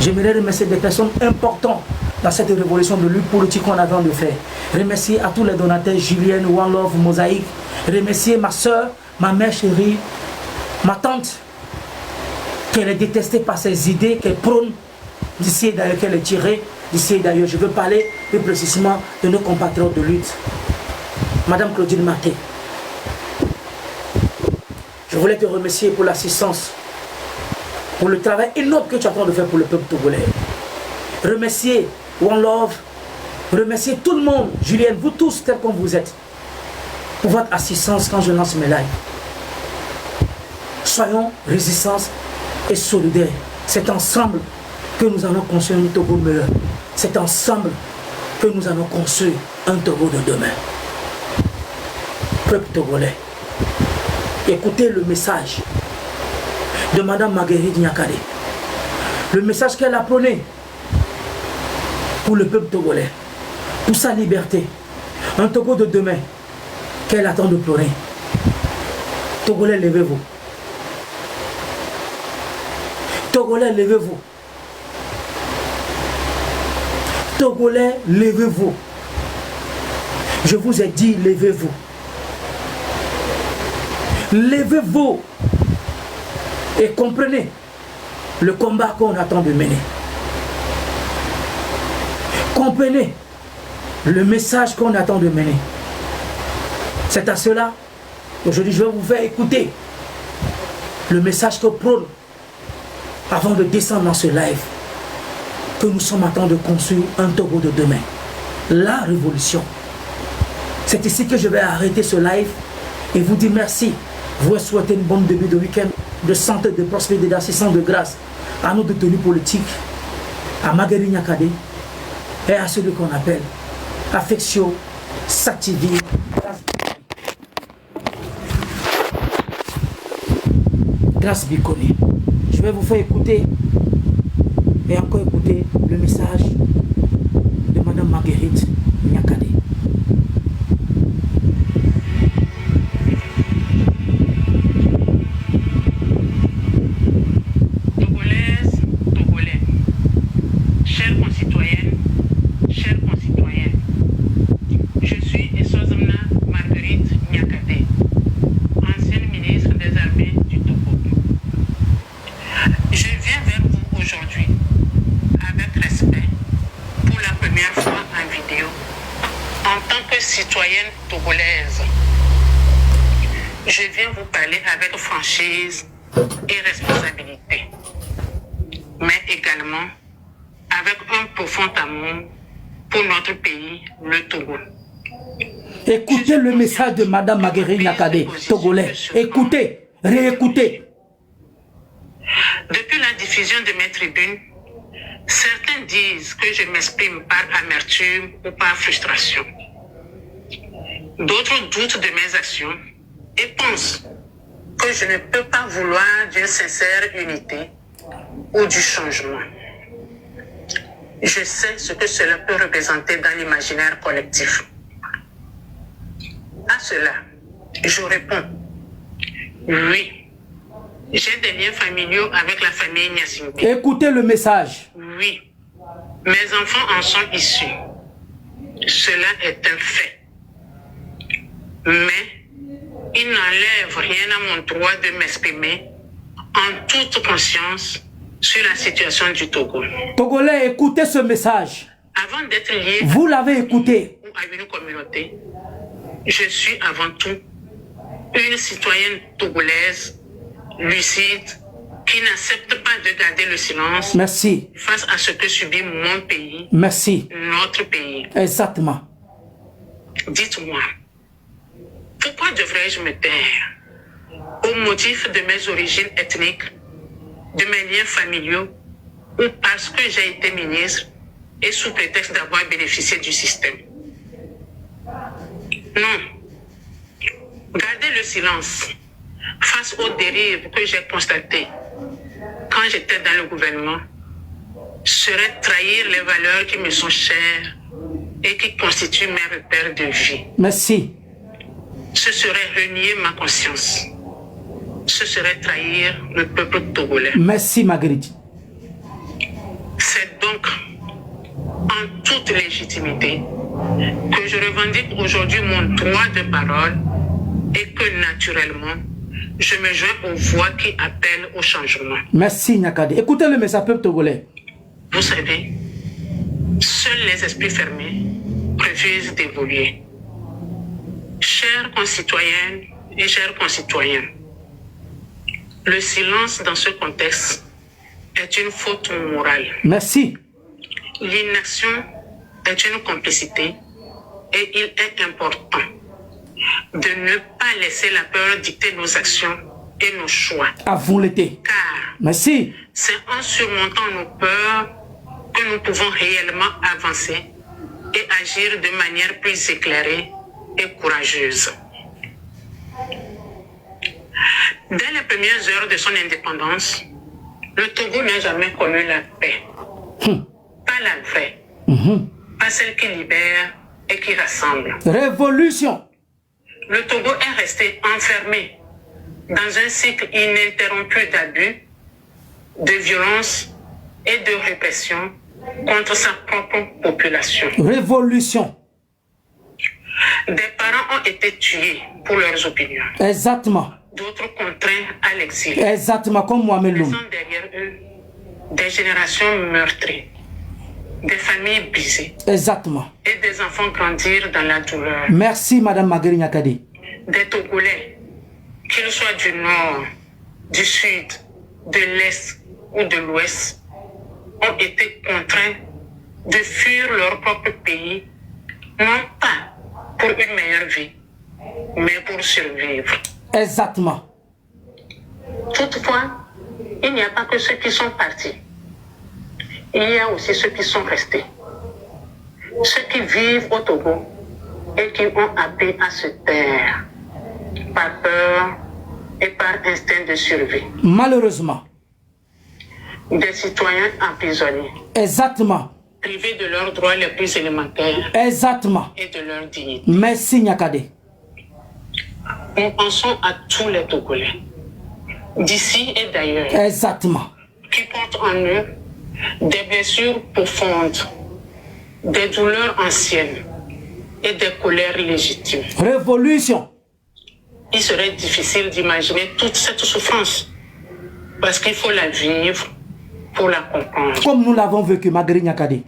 J'aimerais remercier des personnes importantes dans cette révolution de lutte politique qu'on avait de faire. Remercier à tous les donateurs, Julienne, One Love, Mosaïque. Remercier ma soeur, ma mère chérie, ma tante, qu'elle est détestée par ses idées, qu'elle prône d'ici et d'ailleurs, qu'elle est tirée d'ici et d'ailleurs. Je veux parler plus précisément de nos compatriotes de lutte. Madame Claudine Maté, je voulais te remercier pour l'assistance, pour le travail énorme que tu es en train de faire pour le peuple togolais. Remercier One Love, remercier tout le monde, Julienne, vous tous tels comme vous êtes, pour votre assistance quand je lance mes lives. Soyons résistants et solidaires. C'est ensemble que nous allons construire un Togo meilleur. C'est ensemble que nous allons construire un Togo de demain. Peuple togolais, écoutez le message de Madame Marguerite Niakade. Le message qu'elle a prôné pour le peuple togolais, pour sa liberté. Un Togo de demain qu'elle attend de pleurer. Togolais, levez-vous. Togolais, levez-vous. Togolais, levez-vous. Je vous ai dit, levez-vous. Levez-vous et comprenez le combat qu'on attend de mener. Comprenez le message qu'on attend de mener. C'est à cela, aujourd'hui, je vais vous faire écouter le message que prône, avant de descendre dans ce live, que nous sommes en train de construire un Togo de demain. La révolution. C'est ici que je vais arrêter ce live et vous dire merci. Vous souhaitez une bonne début de week-end, de santé, de prospérité, d'assistance, de grâce à nos détenus politiques, à Marguerite Niakade et à celui qu'on appelle Affectio Sativi. Grâce Bikoni. Je vais vous faire écouter et encore écouter le message de Madame Marguerite Niakade. Togolaises, Togolais, chers concitoyennes, chers concitoyens, je suis Eswazina Marguerite Niakade, ancienne ministre des Armées du Togo. Je viens vers vous aujourd'hui avec respect pour la première fois en vidéo en tant que citoyenne togolaise. Je viens vous parler avec franchise et responsabilité, mais également avec un profond amour pour notre pays, le Togo. Écoutez le message de Madame Marguerite Niakade, Togolais. Écoutez, réécoutez. Depuis la diffusion de mes tribunes, certains disent que je m'exprime par amertume ou par frustration. D'autres doutent de mes actions et pensent que je ne peux pas vouloir d'une sincère unité ou du changement. Je sais ce que cela peut représenter dans l'imaginaire collectif. À cela, je réponds, oui, j'ai des liens familiaux avec la famille Nyasingbe. Écoutez le message. Oui, mes enfants en sont issus. Cela est un fait. Mais il n'enlève rien à mon droit de m'exprimer en toute conscience sur la situation du Togo. Togolais, écoutez ce message. Avant d'être lié Vous l'avez écouté. à une communauté, je suis avant tout une citoyenne togolaise, lucide, qui n'accepte pas de garder le silence Merci. face à ce que subit mon pays, Merci. notre pays. Exactement. Dites-moi, pourquoi devrais-je me taire au motif de mes origines ethniques, de mes liens familiaux, ou parce que j'ai été ministre et sous prétexte d'avoir bénéficié du système? Non. Garder le silence face aux dérives que j'ai constatées quand j'étais dans le gouvernement serait trahir les valeurs qui me sont chères et qui constituent mes repères de vie. Merci. Ce serait renier ma conscience. Ce serait trahir le peuple togolais. Merci, Marguerite. C'est donc en toute légitimité que je revendique aujourd'hui mon droit de parole et que naturellement, je me joins aux voix qui appellent au changement. Merci, Nyakade. Écoutez le message, peuple togolais. Vous savez, seuls les esprits fermés refusent d'évoluer. Chères concitoyennes et chers concitoyens, le silence dans ce contexte est une faute morale. Merci. L'inaction est une complicité et il est important de ne pas laisser la peur dicter nos actions et nos choix. À vous l'été. Car Merci. c'est en surmontant nos peurs que nous pouvons réellement avancer et agir de manière plus éclairée et courageuse. Dès les premières heures de son indépendance, le Togo n'a jamais connu la paix. Pas la vraie. Pas celle qui libère et qui rassemble. Révolution. Le Togo est resté enfermé dans un cycle ininterrompu d'abus, de violence et de répression contre sa propre population. Révolution. Des parents ont été tués pour leurs opinions. Exactement. D'autres contraints à l'exil. Exactement, comme Mohamed Loum. Laissant derrière eux des générations meurtries, des familles brisées Exactement. et des enfants grandir dans la douleur. Merci, Madame Marguerite Nyakade. Des Togolais, qu'ils soient du nord, du sud, de l'est ou de l'ouest, ont été contraints de fuir leur propre pays, non pas pour une meilleure vie, mais pour survivre. Exactement. Toutefois, il n'y a pas que ceux qui sont partis. Il y a aussi ceux qui sont restés. Ceux qui vivent au Togo et qui ont appris à se taire par peur et par instinct de survie. Malheureusement. Des citoyens emprisonnés, Exactement. privés de leurs droits les plus élémentaires Exactement. et de leur dignité. Merci, Nyakade. Nous pensons à tous les Togolais, d'ici et d'ailleurs, Exactement. qui portent en eux des blessures profondes, des douleurs anciennes et des colères légitimes. Révolution. Il serait difficile d'imaginer toute cette souffrance parce qu'il faut la vivre pour la comprendre. Comme nous l'avons vécu, Marguerite Nyakade.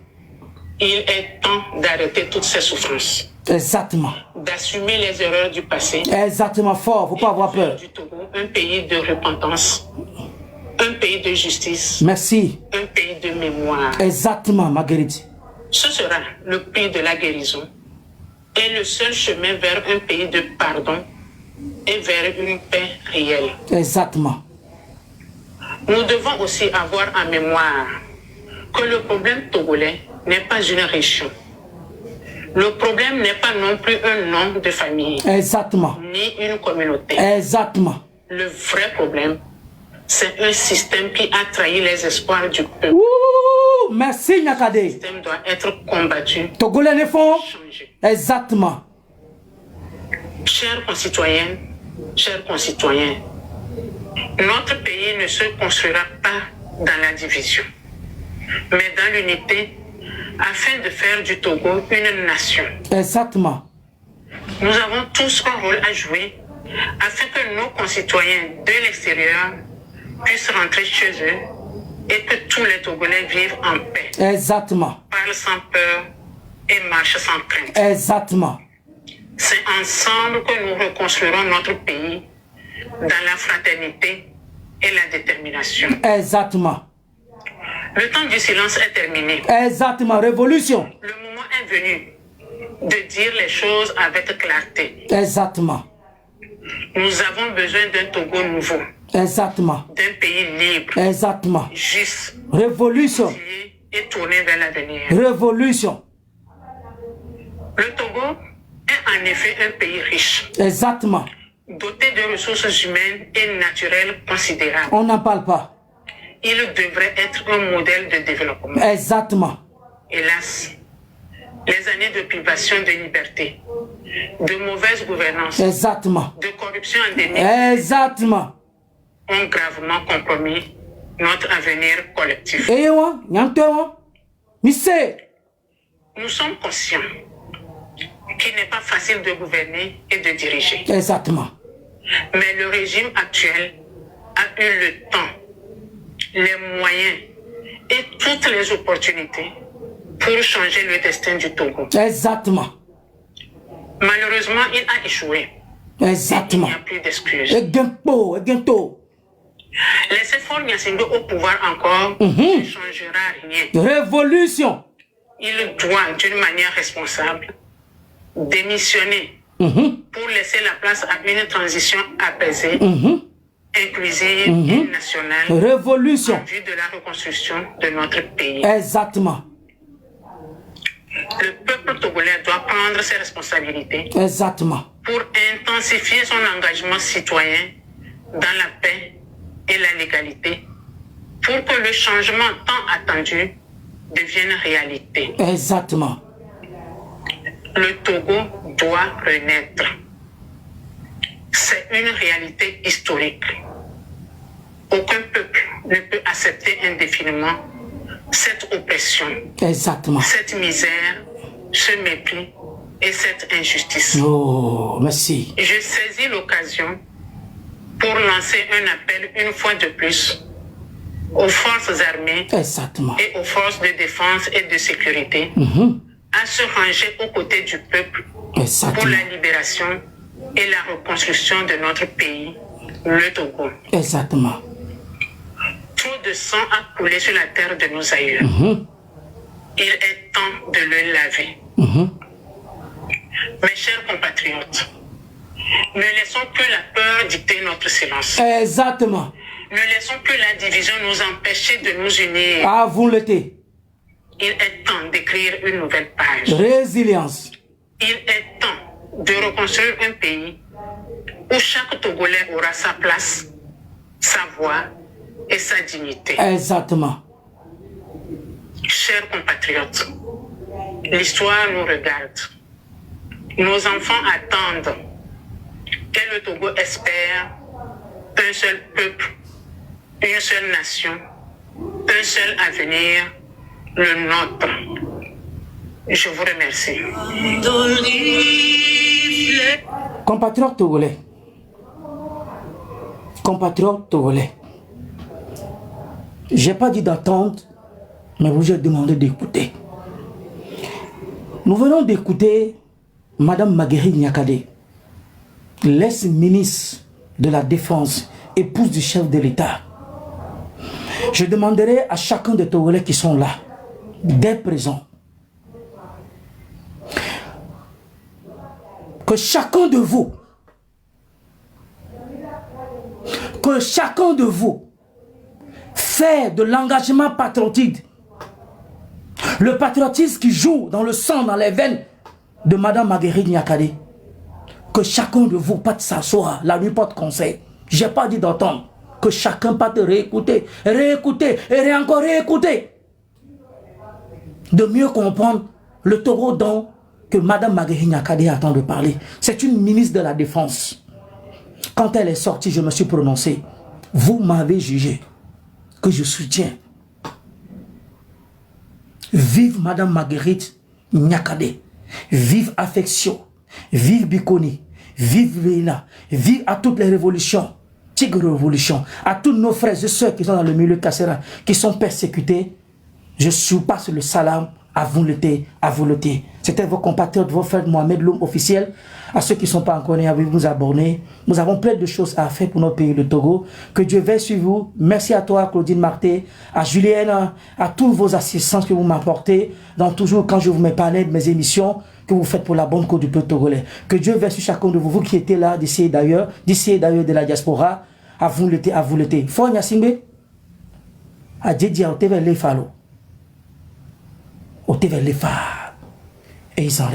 Il est temps d'arrêter toutes ces souffrances, Exactement. d'assumer les erreurs du passé. Exactement, fort, faut pas avoir peur. Du Togo, un pays de repentance, un pays de justice, Merci. un pays de mémoire. Exactement, Marguerite. Ce sera le prix de la guérison et le seul chemin vers un pays de pardon et vers une paix réelle. Exactement. Nous devons aussi avoir en mémoire que le problème togolais n'est pas une région. Le problème n'est pas non plus un nom de famille, Exactement. ni une communauté. Exactement. Le vrai problème, c'est un système qui a trahi les espoirs du peuple. Ouh, merci Nyakade. Le système doit être combattu. Togolais ne font. Changé. Exactement. Chères concitoyennes, chers concitoyens, notre pays ne se construira pas dans la division, mais dans l'unité, afin de faire du Togo une nation. Exactement. Nous avons tous un rôle à jouer afin que nos concitoyens de l'extérieur puissent rentrer chez eux et que tous les Togolais vivent en paix. Exactement. Parlent sans peur et marchent sans crainte. Exactement. C'est ensemble que nous reconstruirons notre pays dans la fraternité et la détermination. Exactement. Le temps du silence est terminé. Exactement. Révolution. Le moment est venu de dire les choses avec clarté. Exactement. Nous avons besoin d'un Togo nouveau, Exactement. d'un pays libre, Exactement. juste, Révolution. et tourné vers l'avenir. Révolution. Le Togo est en effet un pays riche, Exactement. doté de ressources humaines et naturelles considérables. On n'en parle pas. Il devrait être un modèle de développement. Exactement. Hélas, les années de privation de liberté, de mauvaise gouvernance, Exactement. de corruption endémique Exactement. ont gravement compromis notre avenir collectif. Et moi, Nyantewa, Missé. Nous sommes conscients qu'il n'est pas facile de gouverner et de diriger. Exactement. Mais le régime actuel a eu le temps, les moyens et toutes les opportunités pour changer le destin du Togo. Exactement. Malheureusement, il a échoué. Exactement. Il n'y a plus d'excuses. Et Gento, et Gento. Laisser Faure Gnassingbé au pouvoir encore ne changera rien. Révolution. Il doit, d'une manière responsable, démissionner pour laisser la place à une transition apaisée, inclusive et nationale Révolution. en vue de la reconstruction de notre pays. Exactement. Le peuple togolais doit prendre ses responsabilités Exactement. pour intensifier son engagement citoyen dans la paix et la légalité, pour que le changement tant attendu devienne réalité. Exactement. Le Togo doit renaître. C'est une réalité historique. Aucun peuple ne peut accepter indéfiniment cette oppression, Exactement. cette misère, ce mépris et cette injustice. Oh, merci. Je saisis l'occasion pour lancer un appel une fois de plus aux forces armées Exactement. et aux forces de défense et de sécurité à se ranger aux côtés du peuple pour Exactement. la libération et la reconstruction de notre pays, le Togo. Exactement. Trop de sang a coulé sur la terre de nos aïeux. Il est temps de le laver. Mes chers compatriotes, ne laissons que la peur dicter notre silence. Exactement. Ne laissons que la division nous empêcher de nous unir. Ah, vous l'étiez. Il est temps d'écrire une nouvelle page. Résilience. Il est temps de reconstruire un pays où chaque Togolais aura sa place, sa voix et sa dignité. Exactement. Chers compatriotes, l'histoire nous regarde. Nos enfants attendent et le Togo espère un seul peuple, une seule nation, un seul avenir, le nôtre. Je vous remercie. Compatriotes togolais. Compatriotes togolais. J'ai pas dit d'attendre, mais vous ai demandé d'écouter. Nous venons d'écouter Madame Marguerite Nyakade, l'ex-ministre de la Défense, épouse du chef de l'État. Je demanderai à chacun des Togolais qui sont là, dès présent, que chacun de vous fait de l'engagement patriotique, le patriotisme qui joue dans le sang, dans les veines de Madame Marguerite Nyakade, que chacun de vous, pas de s'asseoir, la nuit, pas de conseil, J'ai pas dit d'entendre. Que chacun parte réécouter, réécouter et encore réécouter. De mieux comprendre le Togo dont que Mme Marguerite Nyakade attend de parler. C'est une ministre de la Défense. Quand elle est sortie, je me suis prononcé. Vous m'avez jugé que je soutiens. Vive Mme Marguerite Nyakade. Vive Affection. Vive Bikoni. Vive Veila. Vive à toutes les révolutions. Tigre Révolution. À tous nos frères et sœurs qui sont dans le milieu carcéral, qui sont persécutés. Je surpasse le salam. À vous l'été, à vous l'été. C'était vos compatriotes, vos frères Mohamed, l'homme officiel. À ceux qui ne sont pas encore nés, avec vous abonner. Nous avons plein de choses à faire pour notre pays, le Togo. Que Dieu veille sur vous. Merci à toi, Claudine Marté, à Julienne, à tous vos assistances que vous m'apportez. Donc toujours quand je vous mets parler de mes émissions, que vous faites pour la bonne cause du peuple togolais. Que Dieu veille sur chacun de vous, vous qui étiez là, d'ici et d'ailleurs de la diaspora. À vous l'été, à vous l'été. Faut Nyasingbe. À Djedji, à Oteve, les Falo. Au TV les phares et ils en